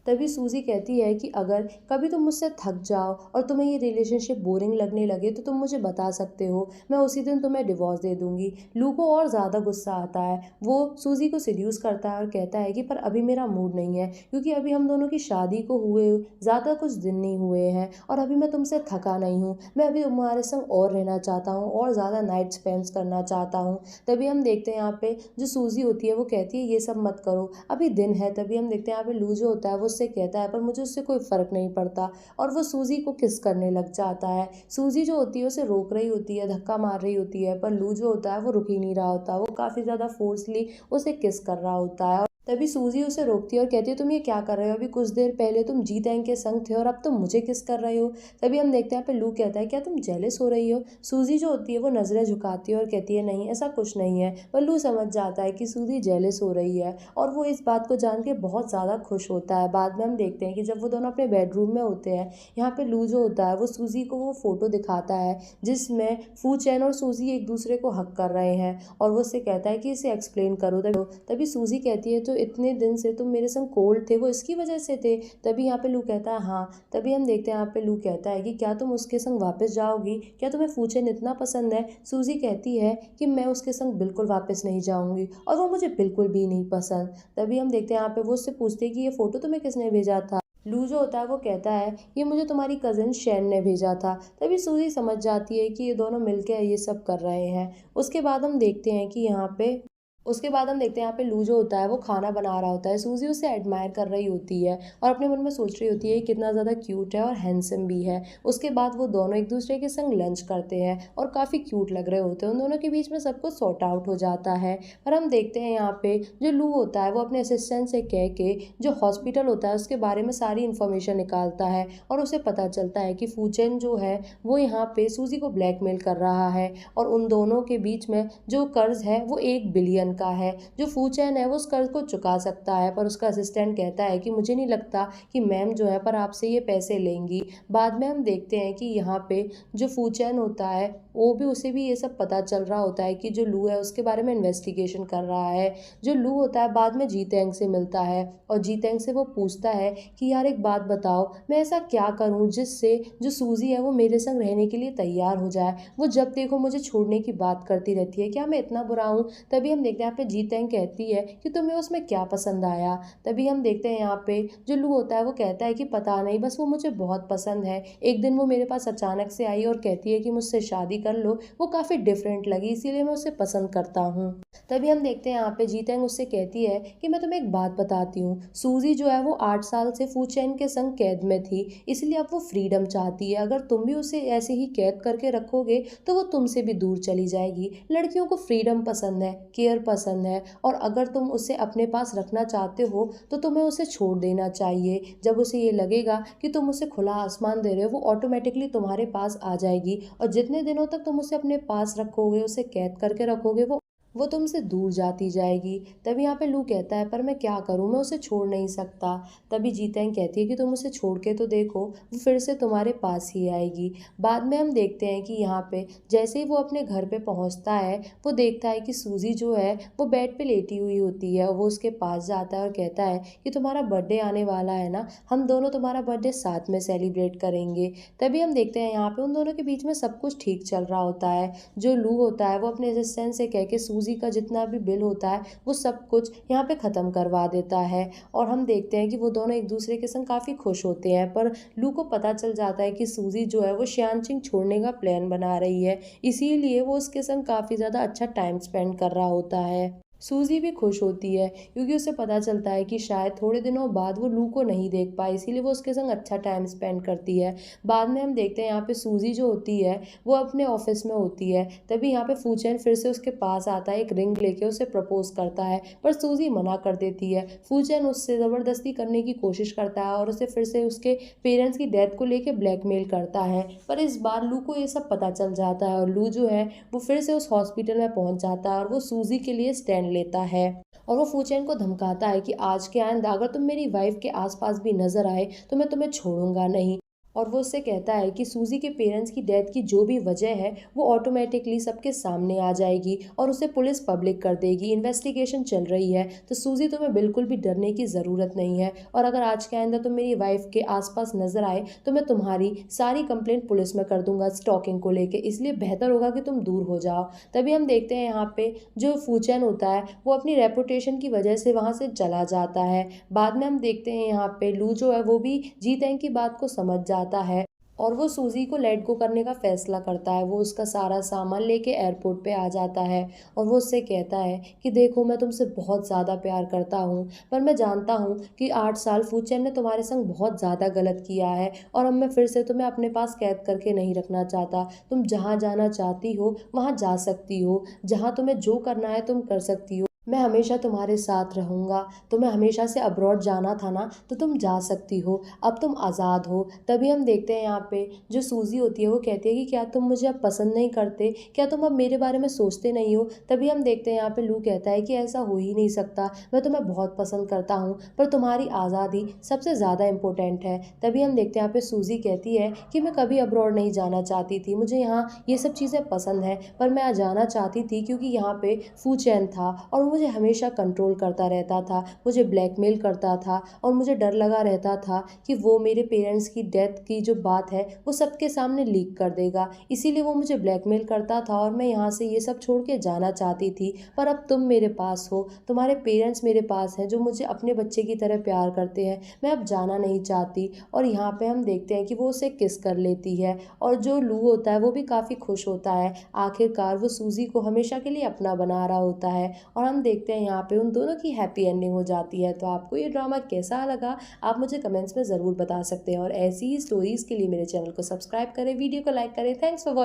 तभी सूजी कहती है कि अगर कभी तुम मुझसे थक जाओ और तुम्हें ये रिलेशनशिप बोरिंग लगने लगे तो तुम मुझे बता सकते हो, मैं उसी दिन तुम्हें डिवोर्स दे दूंगी। लू को और ज़्यादा गुस्सा आता है, वो सूजी को सिड्यूस करता है और कहता है कि पर अभी मेरा मूड नहीं है क्योंकि अभी हम दोनों की शादी को हुए ज़्यादा कुछ दिन नहीं हुए हैं और अभी मैं तुमसे थका नहीं हूँ, मैं अभी तुम्हारे संग और रहना चाहता हूँ और ज़्यादा नाइट स्पेंड्स करना चाहता हूँ। तभी हम देखते हैं यहाँ पे जो सूजी होती है वो कहती है ये सब मत करो अभी दिन है। तभी हम देखते हैं यहाँ पे लू जो होता है वो उससे कहता है पर मुझे उससे कोई फ़र्क नहीं पड़ता और वो सूजी को किस करने लग जाता है। सूजी जो होती है उसे रोक रही होती है, धक्का मार रही होती है, पर लू जो होता है वो रुक ही नहीं रहा होता, वो काफ़ी ज़्यादा फोर्सली उसे किस कर रहा होता है। तभी सूजी उसे रोकती है और कहती है तुम ये क्या कर रहे हो, अभी कुछ देर पहले तुम जीतैंग के संग थे और अब तुम मुझे किस कर रहे हो। तभी हम देखते हैं यहाँ पे लू कहता है क्या तुम जेलस हो रही हो। सूजी जो होती है वो नज़रें झुकाती है और कहती है नहीं ऐसा कुछ नहीं है, पर लू समझ जाता है कि सूजी जेलस हो रही है और वो इस बात को जान के बहुत ज़्यादा खुश होता है। बाद में हम देखते हैं कि जब वो दोनों अपने बेडरूम में होते हैं, यहाँ पे लू जो होता है वो सूजी को वो फ़ोटो दिखाता है जिसमें फू चैन और सूजी एक दूसरे को हक कर रहे हैं और वो उससे कहता है कि इसे एक्सप्लेन करो। तभी सूजी कहती है तो इतने दिन से तुम मेरे संग कोल्ड थे वो इसकी वजह से थे। तभी यहाँ पे लू कहता है हाँ। तभी हम देखते हैं यहाँ पे लू कहता है कि क्या तुम उसके संग वापस जाओगी, क्या तुम्हें फूचेन इतना पसंद है। सूजी कहती है कि मैं उसके संग बिल्कुल वापस नहीं जाऊंगी और वो मुझे बिल्कुल भी नहीं पसंद। तभी हम देखते हैं यहाँ पे वो उससे पूछते हैं कि ये फ़ोटो तुम्हें किसने भेजा था। लू जो होता है वो कहता है ये मुझे तुम्हारी कज़िन शैन ने भेजा था। तभी सूजी समझ जाती है कि ये दोनों मिलकर ये सब कर रहे हैं। उसके बाद हम देखते हैं कि यहाँ पे उसके बाद हम देखते हैं यहाँ पे लू जो होता है वो खाना बना रहा होता है। सूजी उसे एडमायर कर रही होती है और अपने मन में सोच रही होती है कि कितना ज़्यादा क्यूट है और हैंडसम भी है। उसके बाद वो दोनों एक दूसरे के संग लंच करते हैं और काफ़ी क्यूट लग रहे होते हैं। उन दोनों के बीच में सब कुछ सॉर्ट आउट हो जाता है। और हम देखते हैं यहाँ पे जो लू होता है वो अपने असिस्टेंट से कह के जो हॉस्पिटल होता है उसके बारे में सारी इन्फॉर्मेशन निकालता है और उसे पता चलता है कि फूचेन जो है वो यहाँ पे सूजी को ब्लैकमेल कर रहा है और उन दोनों के बीच में जो कर्ज है वो 1 बिलियन का है। जो फूचैन है वो उस कर्ज को चुका सकता है, पर उसका असिस्टेंट कहता है कि मुझे नहीं लगता कि मैम जो है पर आपसे ये पैसे लेंगी। बाद में हम देखते हैं कि यहाँ पे जो फूचैन होता है वो भी उसे भी ये सब पता चल रहा होता है कि जो लू है उसके बारे में इन्वेस्टिगेशन कर रहा है। जो लू होता है बाद में जीतेंग से मिलता है और जीतेंग से वो पूछता है कि यार एक बात बताओ, मैं ऐसा क्या करूं जिससे जो सूजी है वो मेरे संग रहने के लिए तैयार हो जाए। वो जब देखो मुझे छोड़ने की बात करती रहती है, क्या मैं इतना बुरा हूँ। तभी हम देखते हैं यहाँ पे जीतेंग कहती है कि तुम्हें उसमें क्या पसंद आया। तभी हम देखते हैं यहाँ पे जो लू होता है वो कहता है कि पता नहीं, बस वो मुझे बहुत पसंद है। एक दिन वो मेरे पास अचानक से आई और कहती है कि मुझसे शादी कर लो। वो काफ़ी डिफरेंट लगी इसीलिए मैं उसे पसंद करता हूँ। तभी हम देखते हैं यहाँ पे जीतेंग उससे कहती है कि मैं तुम्हें एक बात बताती हूँ, सूजी जो है वो 8 साल से फूचैन के संग कैद में थी, इसलिए अब वो फ्रीडम चाहती है। अगर तुम भी उसे ऐसे ही कैद करके रखोगे तो वो तुमसे भी दूर चली जाएगी। लड़कियों को फ्रीडम पसंद है, केयर पसंद है, और अगर तुम उसे अपने पास रखना चाहते हो तो तुम्हें उसे छोड़ देना चाहिए। जब उसे ये लगेगा कि तुम उसे खुला आसमान दे रहे हो वो ऑटोमेटिकली तुम्हारे पास आ जाएगी, और जितने दिनों तक तुम उसे अपने पास रखोगे, उसे कैद करके रखोगे, वो तुमसे दूर जाती जाएगी। तभी यहाँ पे लू कहता है पर मैं क्या करूँ, मैं उसे छोड़ नहीं सकता। तभी जीतेंग कहती है कि तुम उसे छोड़ के तो देखो, वो फिर से तुम्हारे पास ही आएगी। बाद में हम देखते हैं कि यहाँ पे जैसे ही वो अपने घर पे पहुँचता है वो देखता है कि सूजी जो है वो बेड पे लेटी हुई होती है। वो उसके पास जाता है और कहता है कि तुम्हारा बर्थडे आने वाला है ना, हम दोनों तुम्हारा बर्थडे साथ में सेलिब्रेट करेंगे। तभी हम देखते हैं यहाँ पे उन दोनों के बीच में सब कुछ ठीक चल रहा होता है। जो लू होता है वो अपने असिस्टेंट से कह के सूजी का जितना भी बिल होता है वो सब कुछ यहाँ पे ख़त्म करवा देता है। और हम देखते हैं कि वो दोनों एक दूसरे के संग काफ़ी खुश होते हैं, पर लू को पता चल जाता है कि सूजी जो है वो शियानचिंग छोड़ने का प्लान बना रही है, इसीलिए वो उसके संग काफ़ी ज़्यादा अच्छा टाइम स्पेंड कर रहा होता है। सूजी भी खुश होती है क्योंकि उसे पता चलता है कि शायद थोड़े दिनों बाद वो लू को नहीं देख पाए, इसीलिए वो उसके संग अच्छा टाइम स्पेंड करती है। बाद में हम देखते हैं यहाँ पे सूजी जो होती है वो अपने ऑफिस में होती है। तभी यहाँ पे फूचैन फिर से उसके पास आता है, एक रिंग लेके उसे प्रपोज करता है, पर सूजी मना कर देती है। फूचैन उससे ज़बरदस्ती करने की कोशिश करता है और उसे फिर से उसके पेरेंट्स की डेथ को लेके ब्लैकमेल करता है, पर इस बार लू को ये सब पता चल जाता है और लू जो है वो फिर से उस हॉस्पिटल में पहुंच जाता है और वो सूजी के लिए स्टैंड लेता है। और वो फूचैन को धमकाता है कि आज के आइंदा अगर तुम मेरी वाइफ के आसपास भी नजर आए तो मैं तुम्हें छोड़ूंगा नहीं। और वो उससे कहता है कि सूजी के पेरेंट्स की डेथ की जो भी वजह है वो ऑटोमेटिकली सबके सामने आ जाएगी और उसे पुलिस पब्लिक कर देगी। इन्वेस्टिगेशन चल रही है तो सूजी तुम्हें बिल्कुल भी डरने की ज़रूरत नहीं है, और अगर आज के आइंदा तुम मेरी वाइफ के आसपास नजर आए तो मैं तुम्हारी सारी कंप्लेंट पुलिस में कर दूंगा स्टॉकिंग को लेके, इसलिए बेहतर होगा कि तुम दूर हो जाओ। तभी हम देखते हैं यहाँ पे जो फूचैन होता है वो अपनी रेपुटेशन की वजह से वहाँ से चला जाता है। बाद में हम देखते हैं यहाँ पे लू जो है वो भी जीतेंग की बात को समझ जाता है और वो सूजी को लेट गो करने का फैसला करता है। वो उसका सारा सामान लेके एयरपोर्ट पे आ जाता है और वो उससे कहता है कि देखो मैं तुमसे बहुत ज़्यादा प्यार करता हूँ, पर मैं जानता हूँ कि 8 साल फूचैन ने तुम्हारे संग बहुत ज़्यादा गलत किया है और अब मैं फिर से तुम्हें अपने पास कैद करके नहीं रखना चाहता। तुम जहाँ जाना चाहती हो वहाँ जा सकती हो, जहाँ तुम्हें जो करना है तुम कर सकती हो, मैं हमेशा तुम्हारे साथ रहूँगा। तुम्हें हमेशा से अब्रॉड जाना था ना तो तुम जा सकती हो, अब तुम आज़ाद हो। तभी हम देखते हैं यहाँ पे जो सूजी होती है वो कहती है कि क्या तुम मुझे अब पसंद नहीं करते, क्या तुम अब मेरे बारे में सोचते नहीं हो। तभी हम देखते हैं यहाँ पे लू कहता है कि ऐसा हो ही नहीं सकता, मैं तुम्हें बहुत पसंद करता हूँ, पर तुम्हारी आज़ादी सबसे ज़्यादा इम्पोर्टेंट है। तभी हम देखते हैं यहाँ पे सूजी कहती है कि मैं कभी अब्रॉड नहीं जाना चाहती थी, मुझे यहाँ ये सब चीज़ें पसंद है, पर मैं जाना चाहती थी क्योंकि यहाँ पे फूचैन था और मुझे हमेशा कंट्रोल करता रहता था, मुझे ब्लैकमेल करता था और मुझे डर लगा रहता था कि वो मेरे पेरेंट्स की डेथ की जो बात है वो सबके सामने लीक कर देगा। इसीलिए वो मुझे ब्लैकमेल करता था और मैं यहाँ से ये सब छोड़ के जाना चाहती थी। पर अब तुम मेरे पास हो, तुम्हारे पेरेंट्स मेरे पास हैं जो मुझे अपने बच्चे की तरह प्यार करते हैं, मैं अब जाना नहीं चाहती। और यहाँ पे हम देखते हैं कि वो उसे किस कर लेती है और जो लू होता है वो भी काफ़ी खुश होता है। आखिरकार वो सूजी को हमेशा के लिए अपना बना रहा होता है और हम देखते हैं यहाँ पे उन दोनों की हैप्पी एंडिंग हो जाती है। तो आपको ये ड्रामा कैसा लगा आप मुझे कमेंट्स में ज़रूर बता सकते हैं और ऐसी ही स्टोरीज़ के लिए मेरे चैनल को सब्सक्राइब करें, वीडियो को लाइक करें। Thanks for watching.